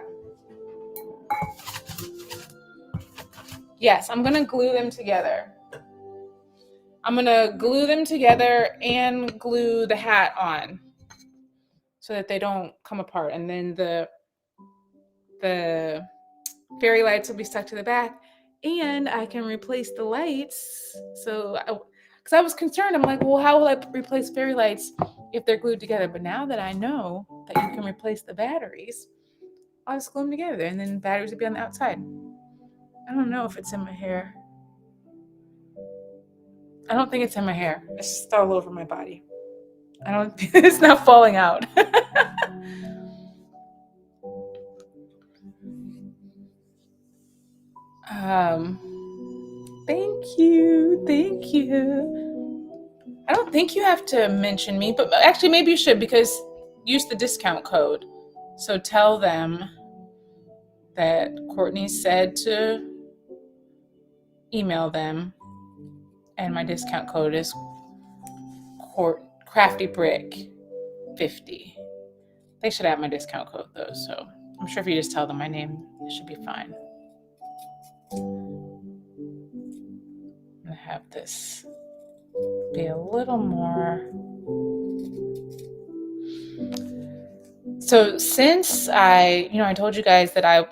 Yes, I'm going to glue them together. I'm going to glue them together and glue the hat on so that they don't come apart. And then the fairy lights will be stuck to the back, and I can replace the lights. So, because I was concerned, I'm like, well, how will I replace fairy lights if they're glued together? But now that I know that you can replace the batteries, I'll just glue them together, and then batteries will be on the outside. I don't know if it's in my hair. I don't think it's in my hair. It's just all over my body. It's not falling out. Thank you. I don't think you have to mention me, but actually maybe you should, because use the discount code. So tell them that Courtney said to email them, and my discount code is Crafty Brick 50. They should have my discount code though, so I'm sure if you just tell them my name, it should be fine. I'm gonna have this be a little more. So since I told you guys that I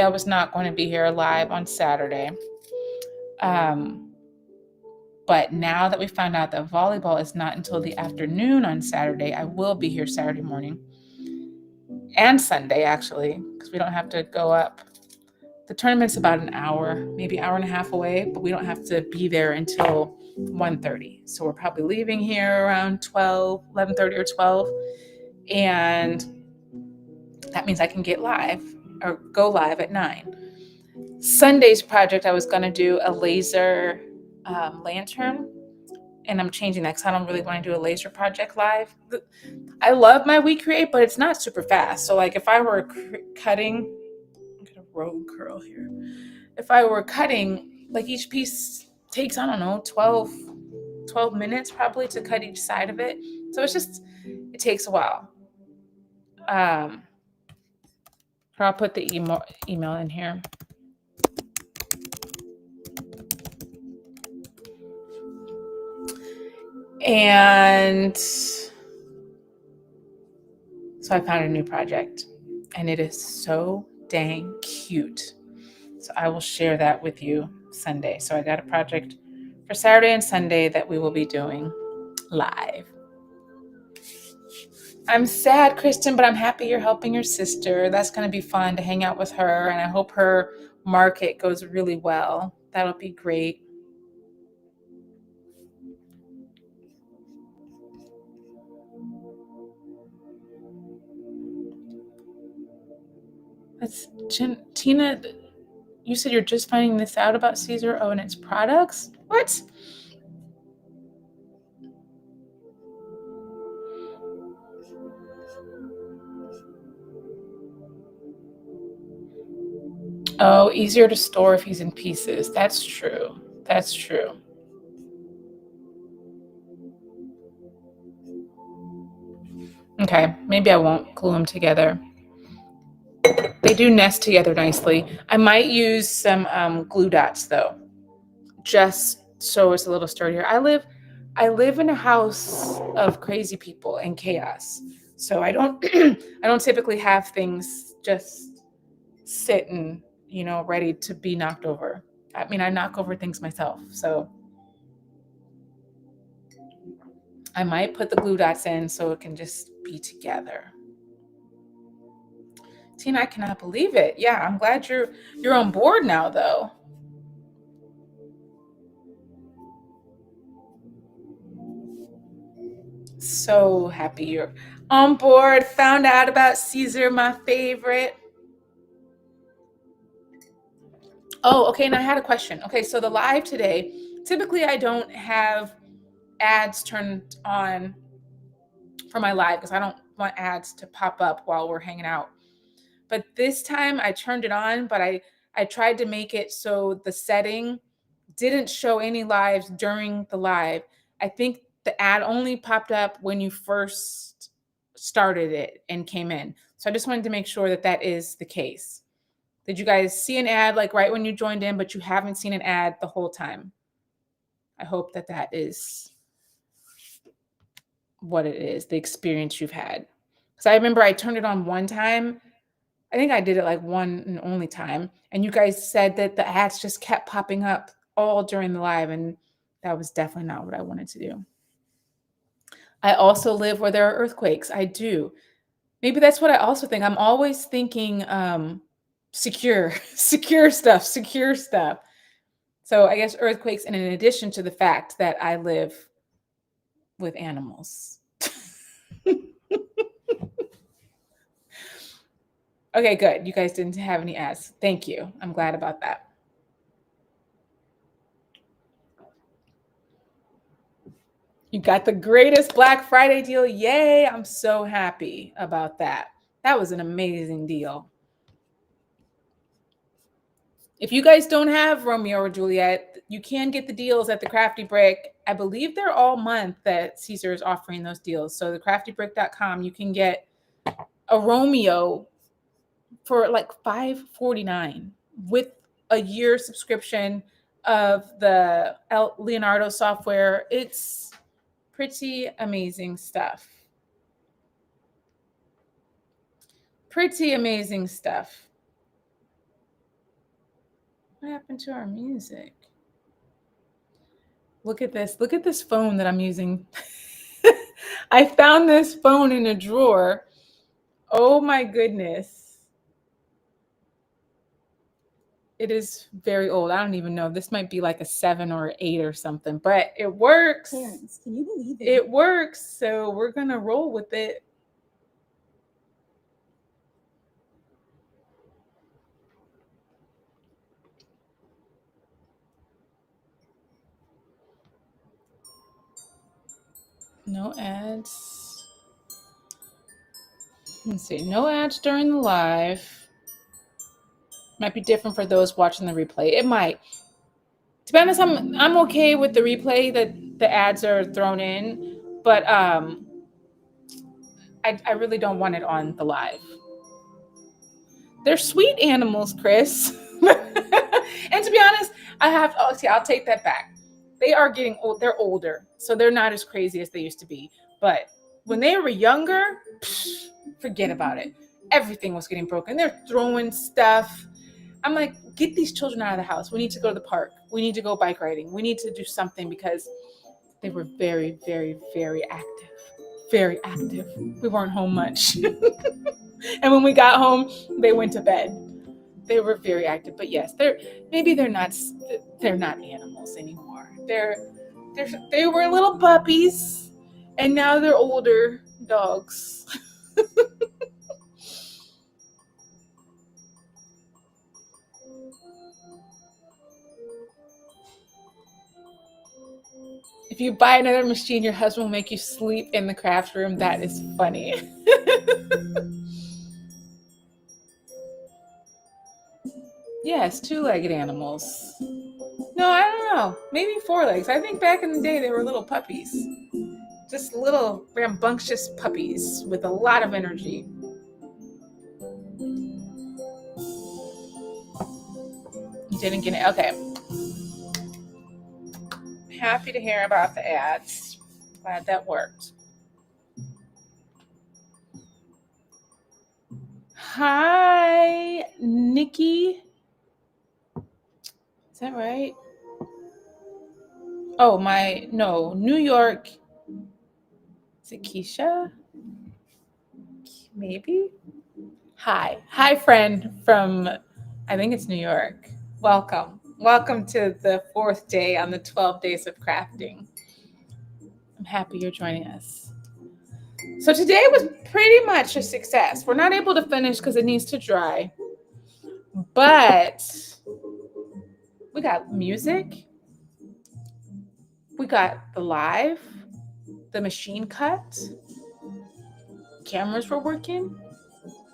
was not going to be here live on Saturday. But now that we found out that volleyball is not until the afternoon on Saturday, I will be here Saturday morning and Sunday, actually, because we don't have to go up. The tournament's about an hour, maybe hour and a half away, but we don't have to be there until 1:30. So we're probably leaving here around 12, 11:30 or 12. And that means I can get live or go live at 9. Sunday's project, I was going to do a laser lantern, and I'm changing that because I don't really want to do a laser project live. I love my We Create, but it's not super fast. So like if I were cutting, I'm going to rogue curl here. If I were cutting, like each piece takes, I don't know, 12 minutes probably to cut each side of it. So it takes a while. I'll put the email in here. And so I found a new project, and it is so dang cute. So I will share that with you Sunday. So I got a project for Saturday and Sunday that we will be doing live. I'm sad, Kristen, but I'm happy you're helping your sister. That's going to be fun to hang out with her, and I hope her market goes really well. That'll be great. Tina, you said you're just finding this out about Caesar O and its products? What? Oh, easier to store if he's in pieces. That's true. That's true. Okay, maybe I won't glue them together. They do nest together nicely. I might use some glue dots though, just so it's a little sturdier. I live in a house of crazy people and chaos, so I don't I don't typically have things just sitting, ready to be knocked over. I mean, I knock over things myself, so I might put the glue dots in so it can just be together. Tina, I cannot believe it. Yeah, I'm glad you're on board now, though. So happy you're on board. Found out about Caesar, my favorite. Oh, okay. And I had a question. Okay, so the live today, typically I don't have ads turned on for my live because I don't want ads to pop up while we're hanging out. But this time I turned it on, but I tried to make it so the setting didn't show any lives during the live. I think the ad only popped up when you first started it and came in. So I just wanted to make sure that that is the case. Did you guys see an ad like right when you joined in, but you haven't seen an ad the whole time? I hope that that is what it is, the experience you've had. Because I remember I turned it on one time. I think I did it like one and only time. And you guys said that the ads just kept popping up all during the live. And that was definitely not what I wanted to do. I also live where there are earthquakes. I do. Maybe that's what I also think. I'm always thinking secure, secure stuff. So I guess earthquakes, and in addition to the fact that I live with animals. Okay, good. You guys didn't have any ads. Thank you. I'm glad about that. You got the greatest Black Friday deal. Yay. I'm so happy about that. That was an amazing deal. If you guys don't have Romeo or Juliet, you can get the deals at the Crafty Brick. I believe they're all month that Caesar is offering those deals. So the craftybrick.com, you can get a Romeo for like $5.49 with a year subscription of the Leonardo software. It's pretty amazing stuff. Pretty amazing stuff. What happened to our music? Look at this. Look at this phone that I'm using. I found this phone in a drawer. Oh my goodness. It is very old. I don't even know. This might be like a 7 or 8 or something, but it works.
Parents, can you believe it?
It works. So we're going to roll with it. No ads. Let's see. No ads during the live. Might be different for those watching the replay. It might. To be honest, I'm okay with the replay that the ads are thrown in, but I really don't want it on the live. They're sweet animals, Chris. And to be honest, I'll take that back. They are getting old. They're older, so they're not as crazy as they used to be. But when they were younger, forget about it. Everything was getting broken. They're throwing stuff. I'm like, get these children out of the house. We need to go to the park. We need to go bike riding. We need to do something because they were very, very, very active. Very active. We weren't home much. And when we got home, they went to bed. They were very active. But yes, they're not animals anymore. They were little puppies, and now they're older dogs. If you buy another machine, your husband will make you sleep in the craft room. That is funny. Yes, 2-legged animals. No, I don't know. Maybe 4 legs. I think back in the day they were little puppies. Just little rambunctious puppies with a lot of energy. You didn't get it? Okay. Happy to hear about the ads. Glad that worked. Hi, Nikki. Is that right? Oh, New York. Is it Keisha? Maybe? Hi, friend from, I think it's New York. Welcome to the 4th day on the 12 days of crafting. I'm happy you're joining us. So today was pretty much a success. We're not able to finish because it needs to dry, but we got music. We got the live, the machine cut, cameras were working.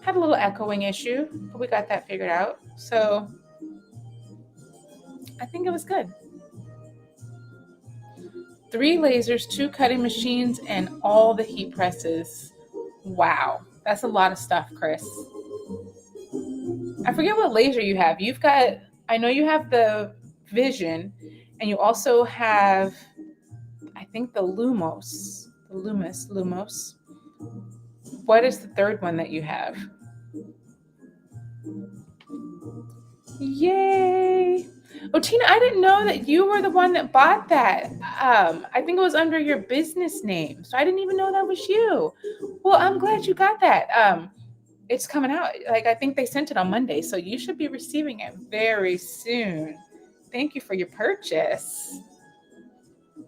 Had a little echoing issue, but we got that figured out. So I think it was good. 3 lasers, 2 cutting machines, and all the heat presses. Wow, that's a lot of stuff, Chris. I forget what laser you have. I know you have the Vision, and you also have, I think, the Lumos. What is the 3rd one that you have? Yay! Oh, Tina, I didn't know that you were the one that bought that. I think it was under your business name, so I didn't even know that was you. Well, I'm glad you got that. It's coming out. I think they sent it on Monday, so you should be receiving it very soon. Thank you for your purchase.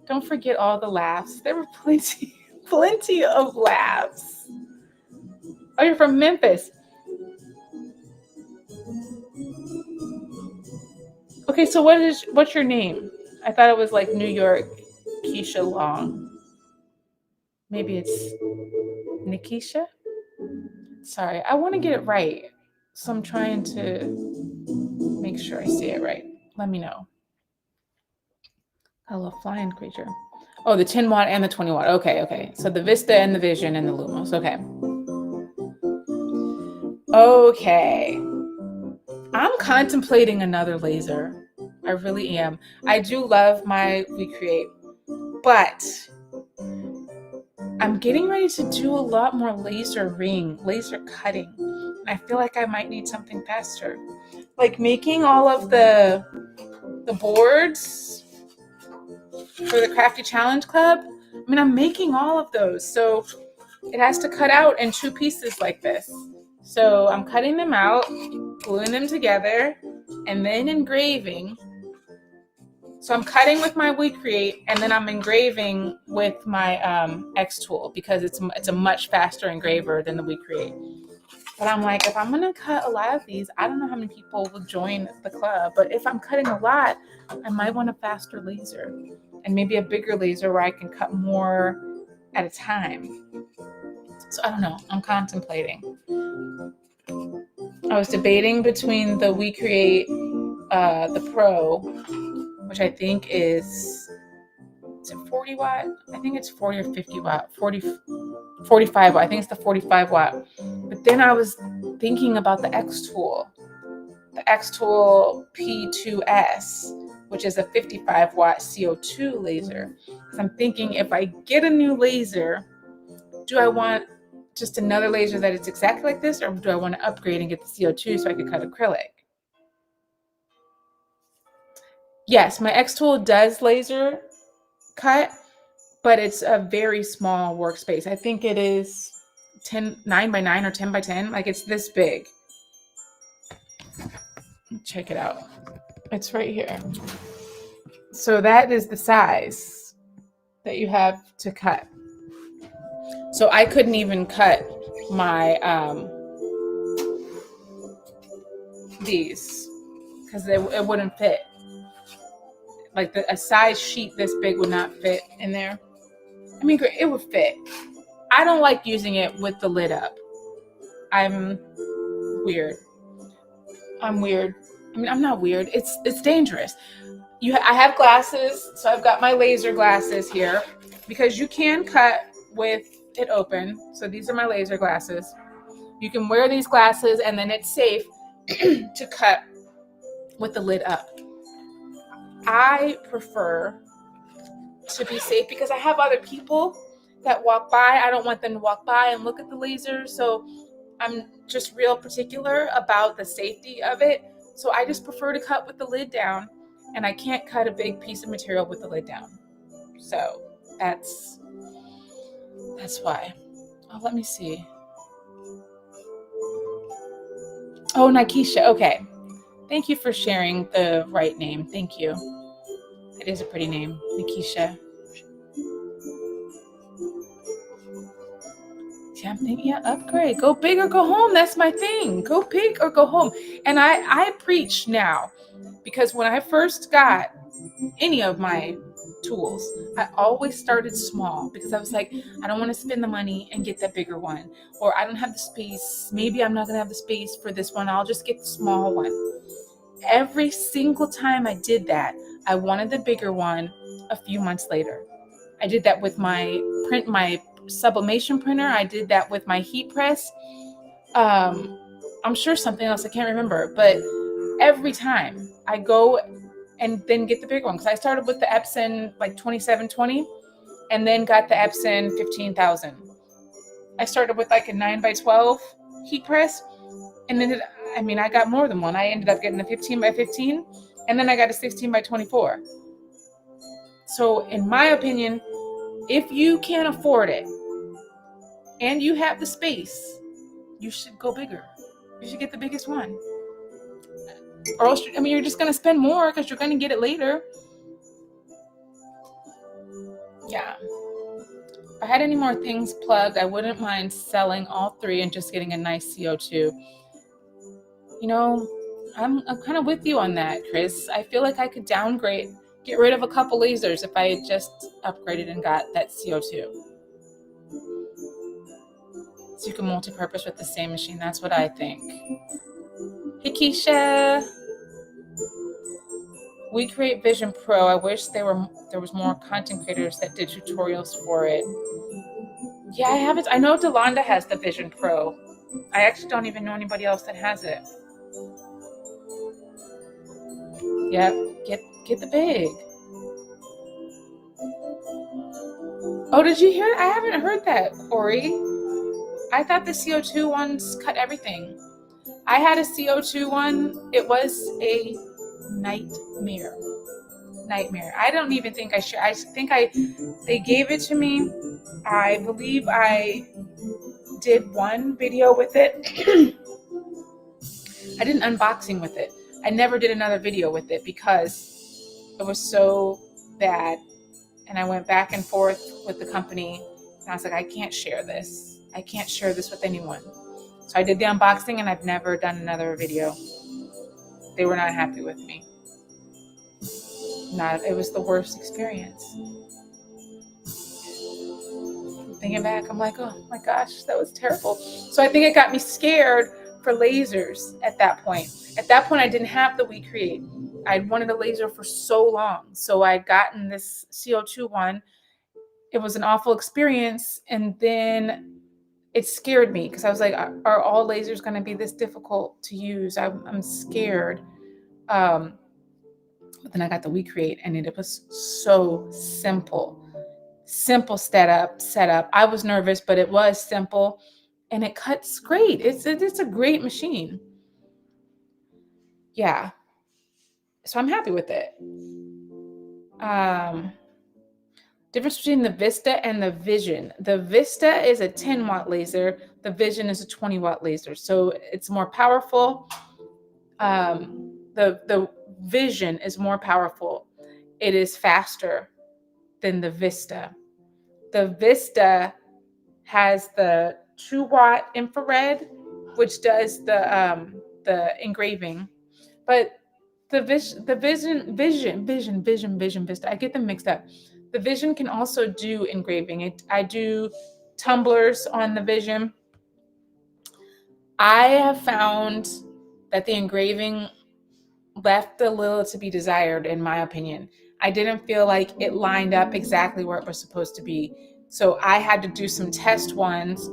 Don't forget all the laughs. There were plenty of laughs. Oh, you're from Memphis. Okay, so what's your name? I thought it was like New York Keisha Long. Maybe it's Nikisha? Sorry, I want to get it right. So I'm trying to make sure I say it right. Let me know. Hello, flying creature. Oh, the 10 watt and the 20 watt. Okay. So the Vista and the Vision and the Lumos. Okay. I'm contemplating another laser. I really am. I do love my Recreate, but I'm getting ready to do a lot more laser cutting. I feel like I might need something faster. Like making all of the boards for the Crafty Challenge Club. I mean, I'm making all of those. So it has to cut out in 2 pieces like this. So I'm cutting them out, gluing them together, and then engraving. So I'm cutting with my We Create, and then I'm engraving with my X tool because it's a much faster engraver than the We Create. But I'm like, if I'm gonna cut a lot of these, I don't know how many people will join the club. But if I'm cutting a lot, I might want a faster laser and maybe a bigger laser where I can cut more at a time. So I don't know. I'm contemplating. I was debating between the We Create, the Pro, which I think is it 40 watt? I think it's 40 or 50 watt, 45 watt. I think it's the 45 watt. But then I was thinking about the X tool P2S, which is a 55 watt CO2 laser. So I'm thinking if I get a new laser, do I want just another laser that is exactly like this, or do I want to upgrade and get the CO2 so I could cut acrylic? Yes, my X tool does laser cut, but it's a very small workspace. I think it is 9 by 9 or 10 by 10. Like it's this big. Check it out. It's right here. So that is the size that you have to cut. So I couldn't even cut my these because it wouldn't fit. Like a size sheet this big would not fit in there. I mean, it would fit. I don't like using it with the lid up. I'm weird. I mean, I'm not weird. It's dangerous. I have glasses, so I've got my laser glasses here because you can cut with it open. So these are my laser glasses. You can wear these glasses and then it's safe to cut with the lid up. I prefer to be safe because I have other people that walk by. I don't want them to walk by and look at the laser. So I'm just real particular about the safety of it. So I just prefer to cut with the lid down, and I can't cut a big piece of material with the lid down. So that's why. Oh, let me see. Oh, Nikisha. Okay. Thank you for sharing the right name. Thank you. It is a pretty name, Nikisha. Yeah, I'm thinking, upgrade. Go big or go home. That's my thing. Go big or go home. And I preach now because when I first got any of my tools, I always started small because I was like, I don't want to spend the money and get that bigger one. Or I don't have the space. Maybe I'm not going to have the space for this one. I'll just get the small one. Every single time I did that, I wanted the bigger one a few months later. I did that with my sublimation printer. I did that with my heat press. I'm sure something else I can't remember, but every time I go and then get the bigger one, because I started with the Epson like 2720 and then got the Epson 15,000. I started with like a 9x12 heat press, and then I got more than one. I ended up getting a 15x15, and then I got a 16x24. So in my opinion, if you can't afford it and you have the space, you should go bigger. You should get the biggest one. Or else, you're just going to spend more because you're going to get it later. Yeah. If I had any more things plugged, I wouldn't mind selling all three and just getting a nice CO2. I'm kind of with you on that, Chris. I feel like I could downgrade, get rid of a couple lasers if I just upgraded and got that CO2. So you can multi-purpose with the same machine. That's what I think. Hey, Keisha. We Create Vision Pro. I wish there was more content creators that did tutorials for it. Yeah, I haven't. I know Delonda has the Vision Pro. I actually don't even know anybody else that has it. Yep, get the big. Oh, did you hear? I haven't heard that, Corey. I thought the CO2 ones cut everything. I had a CO2 one. It was a nightmare. I don't even think I should. I think they gave it to me. I believe I did one video with it. I did an unboxing with it, I never did another video with it because it was so bad. And I went back and forth with the company. And I was like, I can't share this. I can't share this with anyone. So I did the unboxing and I've never done another video. They were not happy with me. It was the worst experience. Thinking back, I'm like, oh my gosh, that was terrible. So I think it got me scared for lasers at that point. At that point, I didn't have the We Create. I'd wanted a laser for so long. So I'd gotten this CO2 one. It was an awful experience. And then it scared me because I was like, are all lasers going to be this difficult to use? I'm scared. But then I got the We Create and it was so simple setup. I was nervous, but it was simple and it cuts great. It's a great machine. Yeah. So I'm happy with it. Difference between the Vista and the Vision. The Vista is a 10 watt laser. The Vision is a 20 watt laser. So it's more powerful. The Vision is more powerful. It is faster than the Vista. The Vista has the 2 watt infrared, which does the engraving, but the Vision Vista. I get them mixed up. The Vision can also do engraving. I do tumblers on the Vision. I have found that the engraving left a little to be desired, in my opinion. I didn't feel like it lined up exactly where it was supposed to be. So I had to do some test ones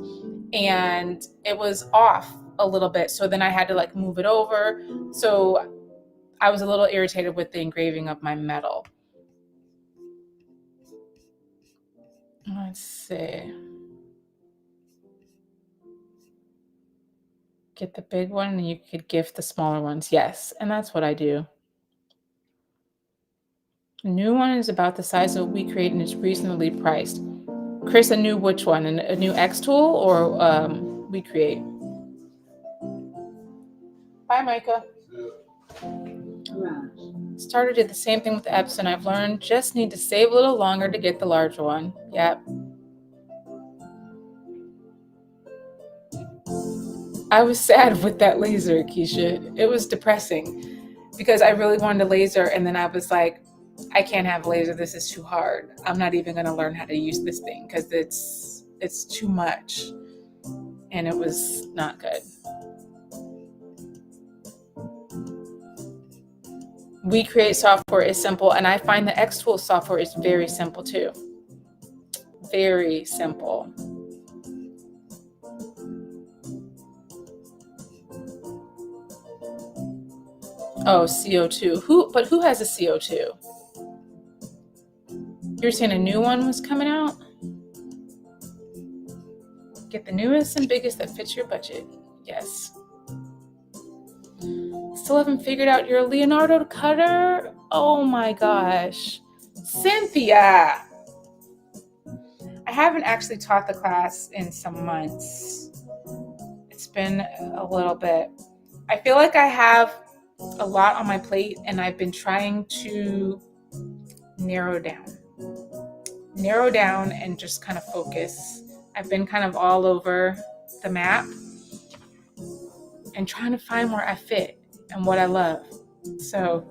and it was off a little bit. So then I had to like move it over. So I was a little irritated with the engraving of my metal. Let's see. Get the big one and you could gift the smaller ones. Yes, and that's what I do. The new one is about the size of what We Create and it's reasonably priced. Chris, a new which one? A new X tool or We Create? Bye, Micah. Started did the same thing with the Epson. I've learned just need to save a little longer to get the larger one. Yep. I was sad with that laser, Keisha. It was depressing because I really wanted a laser and then I was like, I can't have a laser. This is too hard. I'm not even going to learn how to use this thing because it's too much. And it was not good. We Create software is simple, and I find the Xtool software is very simple too. Very simple. Oh, CO2. Who has a CO2? You're saying a new one was coming out? Get the newest and biggest that fits your budget. Yes. Still haven't figured out your Leonardo cutter? Oh my gosh. Cynthia! I haven't actually taught the class in some months. It's been a little bit. I feel like I have a lot on my plate and I've been trying to narrow down and just kind of focus. I've been kind of all over the map and trying to find where I fit and what I love. So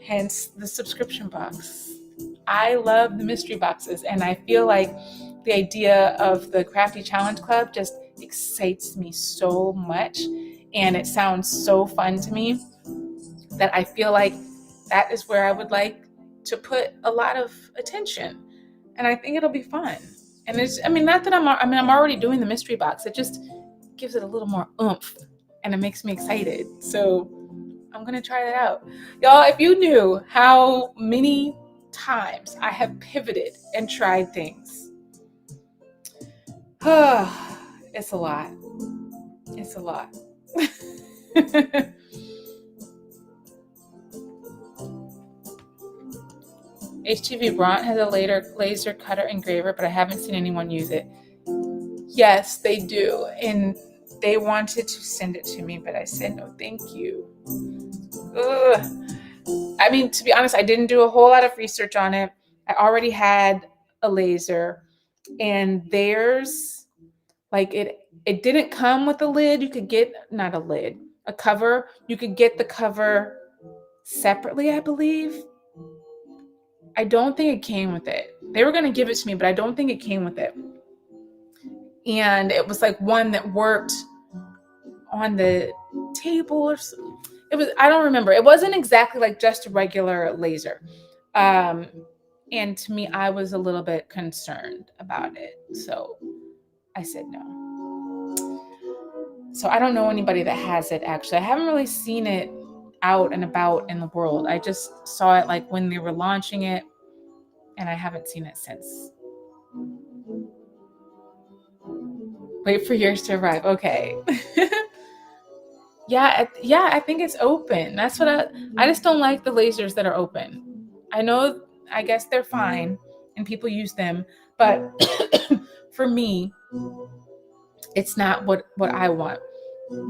hence the subscription box. I love the mystery boxes and I feel like the idea of the Crafty Challenge Club just excites me so much and it sounds so fun to me that I feel like that is where I would like to put a lot of attention, and I think it'll be fun. And not that I'm already doing the mystery box. It just gives it a little more oomph, and it makes me excited. So I'm gonna try that out, y'all. If you knew how many times I have pivoted and tried things, it's a lot. It's a lot. HTV Bront has a laser cutter engraver, but I haven't seen anyone use it. Yes, they do. And they wanted to send it to me, but I said no, thank you. Ugh. I mean, to be honest, I didn't do a whole lot of research on it. I already had a laser, and theirs, like it didn't come with a lid. You could get not a lid, a cover. You could get the cover separately, I believe. I don't think it came with it. They were going to give it to me, but I don't think it came with it. And it was like one that worked on the table or something. It was, I don't remember. It wasn't exactly like just a regular laser. And to me, I was a little bit concerned about it. So I said no. So I don't know anybody that has it, actually. I haven't really seen it out and about in the world. I just saw it like when they were launching it, and I haven't seen it since. Wait for yours to arrive. Okay. Yeah, I think it's open. That's what I just don't like the lasers that are open. I know, I guess they're fine and people use them, but for me, it's not what I want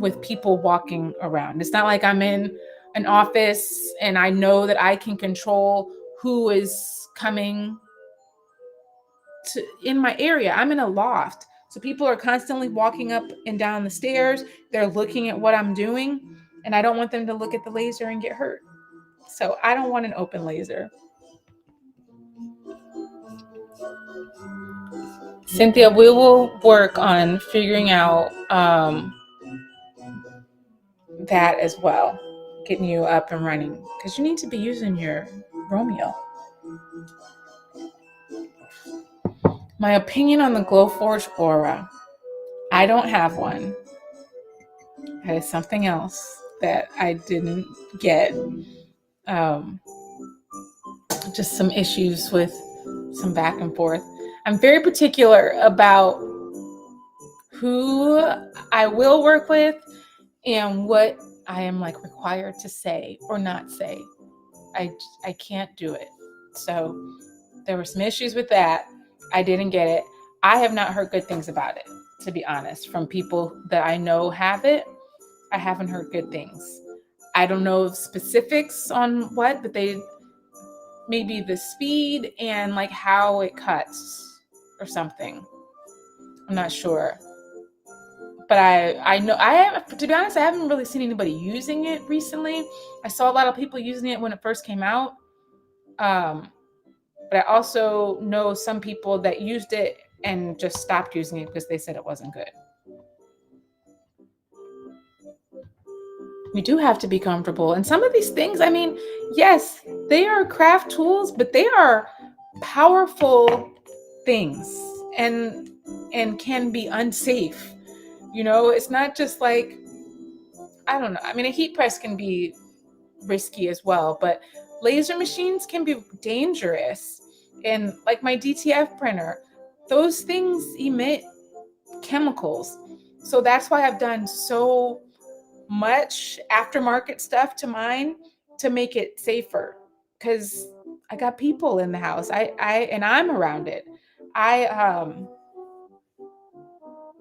with people walking around. It's not like I'm in an office and I know that I can control who is coming to in my area. I'm in a loft. So people are constantly walking up and down the stairs. They're looking at what I'm doing, and I don't want them to look at the laser and get hurt. So I don't want an open laser. Cynthia, we will work on figuring out that as well, getting you up and running, because you need to be using your Romeo. My opinion on the Glowforge Aura. I don't have one. That is something else that I didn't get. Just some issues with some back and forth. I'm very particular about who I will work with and what I am like required to say or not say. I can't do it. So there were some issues with that. I didn't get it. I have not heard good things about it, to be honest, from people that I know have it. I haven't heard good things. I don't know specifics on what, but they maybe the speed and like how it cuts or something. I'm not sure. But I know I have, to be honest, I haven't really seen anybody using it recently. I saw a lot of people using it when it first came out. But I also know some people that used it and just stopped using it because they said it wasn't good. We do have to be comfortable. And some of these things, I mean, yes, they are craft tools, but they are powerful things and can be unsafe. You know, it's not just like, I don't know. I mean, a heat press can be risky as well, but laser machines can be dangerous. And like my DTF printer, those things emit chemicals. So that's why I've done so much aftermarket stuff to mine to make it safer, because I got people in the house. And I'm around it. I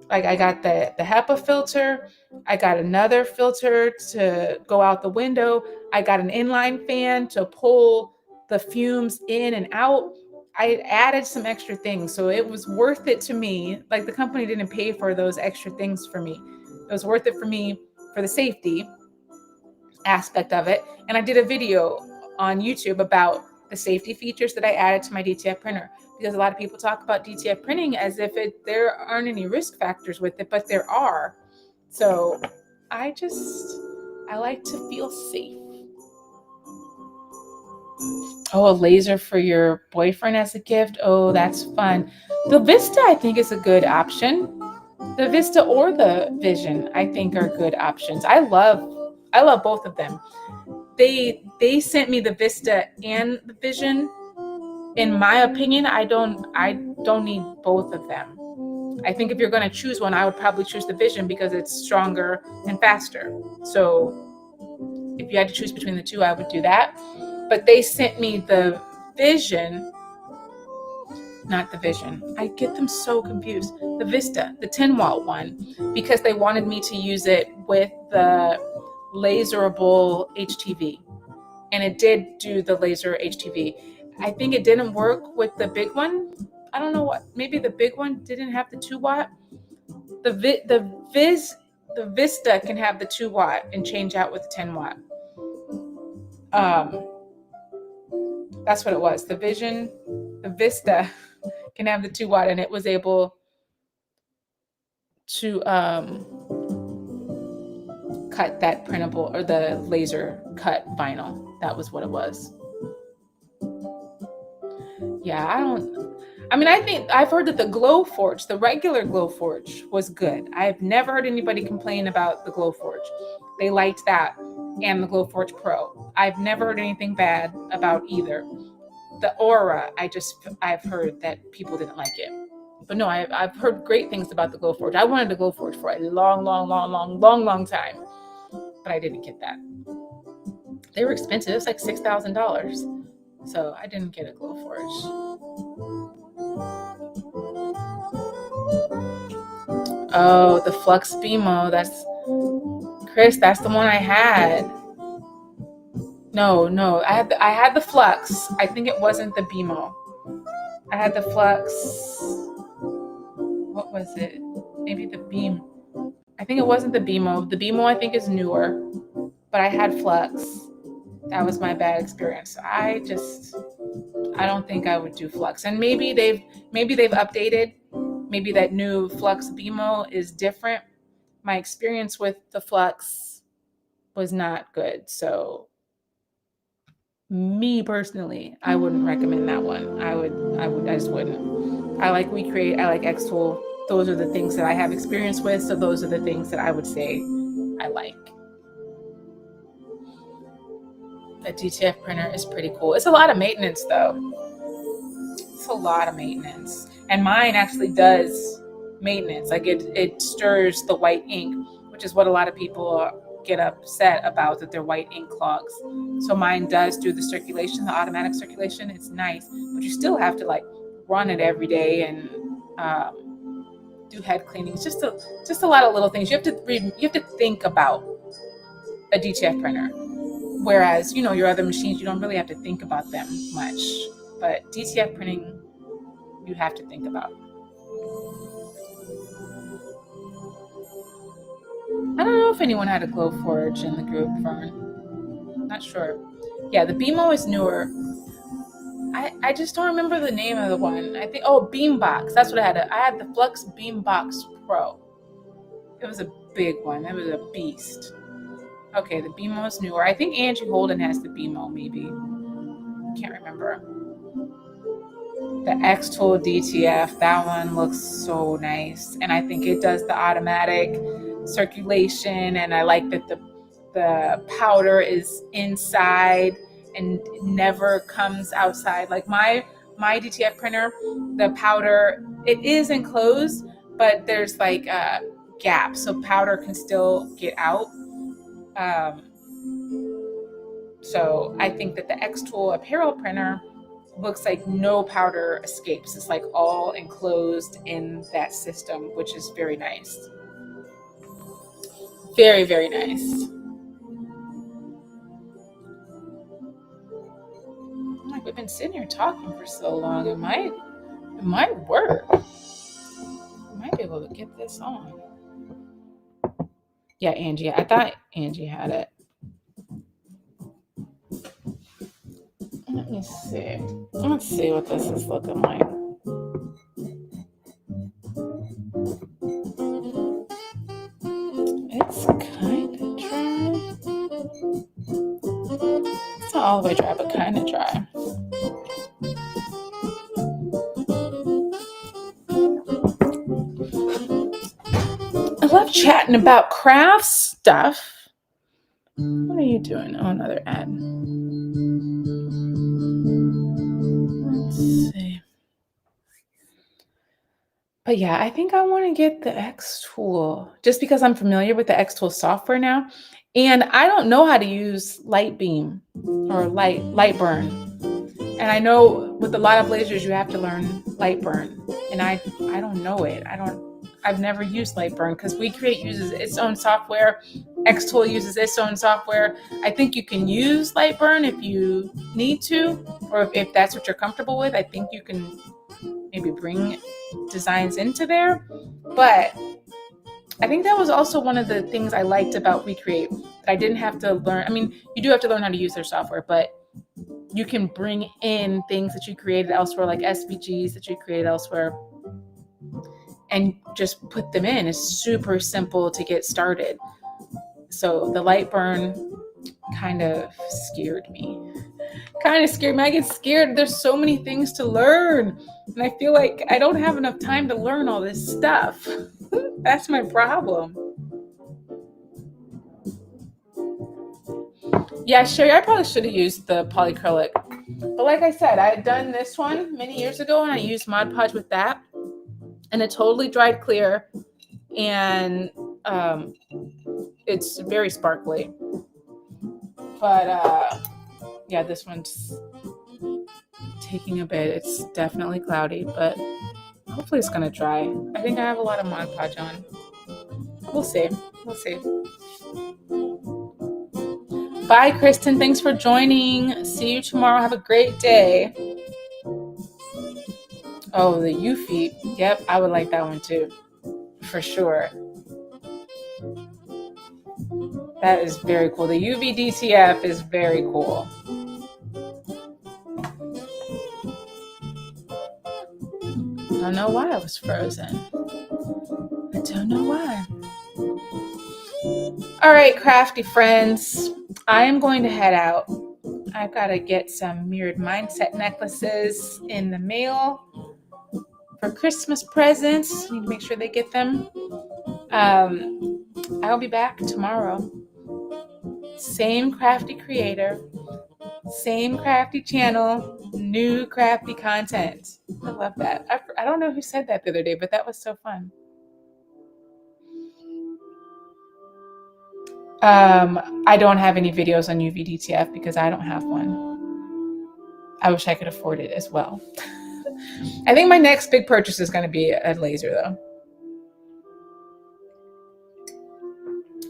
got the HEPA filter. I got another filter to go out the window. I got an inline fan to pull the fumes in and out. I added some extra things, so it was worth it to me. Like, the company didn't pay for those extra things for me. It was worth it for me for the safety aspect of it. And I did a video on YouTube about the safety features that I added to my DTF printer, because a lot of people talk about DTF printing as if there aren't any risk factors with it, but there are. So I like to feel safe. Oh, a laser for your boyfriend as a gift. Oh, that's fun. The Vista, I think, is a good option. The Vista or the Vision, I think, are good options. I love both of them. They sent me the Vista and the Vision. In my opinion, I don't need both of them. I think if you're going to choose one, I would probably choose the Vision because it's stronger and faster. So if you had to choose between the two, I would do that. But they sent me the Vision not the Vision. I get them so confused. The Vista, the 10-watt one, because they wanted me to use it with the laserable HTV. And it did do the laser HTV. I think it didn't work with the big one. I don't know what. Maybe the big one didn't have the 2-watt. The Vista can have the 2-watt and change out with the 10-watt. That's what it was. The Vista can have the 2-watt, and it was able to cut that printable or the laser cut vinyl. That was what it was. Yeah, I think I've heard that the Glowforge, the regular Glowforge, was good. I've never heard anybody complain about the Glowforge. They liked that and the Glowforge Pro. I've never heard anything bad about either. The Aura, I've heard that people didn't like it. But no, I've heard great things about the Glowforge. I wanted a Glowforge for a long time, but I didn't get that. They were expensive. It was like $6,000. So I didn't get a Glowforge. Oh, the Flux BMO. That's Chris. That's the one I had. No. I had the Flux. I think it wasn't the BMO. I had the Flux. What was it? Maybe the Beam. I think it wasn't the BMO. The BMO I think is newer, but I had Flux. That was my bad experience. I don't think I would do Flux. And maybe they've updated. Maybe that new Flux BMO is different. My experience with the Flux was not good. So me personally, I wouldn't recommend that one. I just wouldn't. I like WeCreate, I like Xtool. Those are the things that I have experience with. So those are the things that I would say I like. The DTF printer is pretty cool. It's a lot of maintenance though. It's a lot of maintenance. And mine actually does maintenance. Like it stirs the white ink, which is what a lot of people get upset about, that their white ink clogs. So mine does do the circulation, the automatic circulation. It's nice, but you still have to like run it every day and do head cleaning. It's just a lot of little things. You have to think about a DTF printer. Whereas, your other machines, you don't really have to think about them much. But DTF printing, you have to think about. I don't know if anyone had a Glowforge in the group, Fern. Not sure. Yeah, the BMO is newer. I just don't remember the name of the one. I think, Beambox. That's what I had. I had the Flux Beambox Pro. It was a big one. It was a beast. Okay, the BMO is newer. I think Angie Holden has the BMO, maybe. Can't remember. The Xtool DTF, that one looks so nice. And I think it does the automatic circulation. And I like that the powder is inside and never comes outside. Like my DTF printer, the powder, it is enclosed, but there's like a gap. So powder can still get out. So I think that the Xtool apparel printer looks like no powder escapes. It's like all enclosed in that system, which is very nice. Very, very nice. Like, we've been sitting here talking for so long. It might work. I might be able to get this on. Yeah, Angie. I thought Angie had it. Let me see. Let's see what this is looking like. It's kind of dry. It's not all the way dry, but kind of dry. I love chatting about craft stuff. What are you doing? Oh, another ad. Let's see. But yeah, I think I want to get the Xtool just because I'm familiar with the Xtool software now. And I don't know how to use Lightbeam or Lightburn. And I know with a lot of lasers, you have to learn light burn. And I don't know it. I've never used light burn because We Create uses its own software. Xtool uses its own software. I think you can use light burn if you need to, or if that's what you're comfortable with. I think you can maybe bring designs into there. But I think that was also one of the things I liked about We Create, that I didn't have to learn. I mean, you do have to learn how to use their software, but you can bring in things that you created elsewhere, like SVGs that you created elsewhere, and just put them in. It's super simple to get started. So the light burn kind of scared me. I get scared. There's so many things to learn. And I feel like I don't have enough time to learn all this stuff. That's my problem. Yeah, Sherry, I probably should have used the polyacrylic. But like I said, I had done this one many years ago, and I used Mod Podge with that. And it totally dried clear. And it's very sparkly. But yeah, this one's taking a bit. It's definitely cloudy, but hopefully it's going to dry. I think I have a lot of Mod Podge on. We'll see. Bye, Kristen. Thanks for joining. See you tomorrow. Have a great day. Oh, the Eufy. Yep, I would like that one too. For sure. That is very cool. The UV DTF is very cool. I don't know why I was frozen. I don't know why. All right, crafty friends. I am going to head out. I've got to get some mirrored mindset necklaces in the mail for Christmas presents. Need to make sure they get them. I'll be back tomorrow. Same crafty creator, same crafty channel, new crafty content. I love that. I don't know who said that the other day, but that was so fun. I don't have any videos on UVDTF because I don't have one. I wish I could afford it as well. I think my next big purchase is going to be a laser though.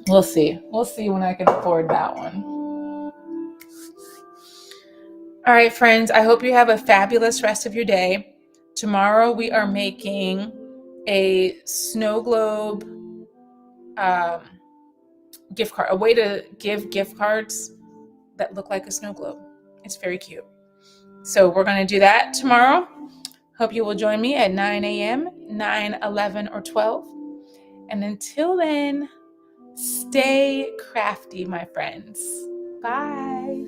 We'll see. We'll see when I can afford that one. All right, friends, I hope you have a fabulous rest of your day. Tomorrow we are making a snow globe gift card, a way to give gift cards that look like a snow globe. It's very cute. So we're going to do that tomorrow. Hope you will join me at 9 a.m., 9, 11, or 12. And until then, stay crafty, my friends. Bye.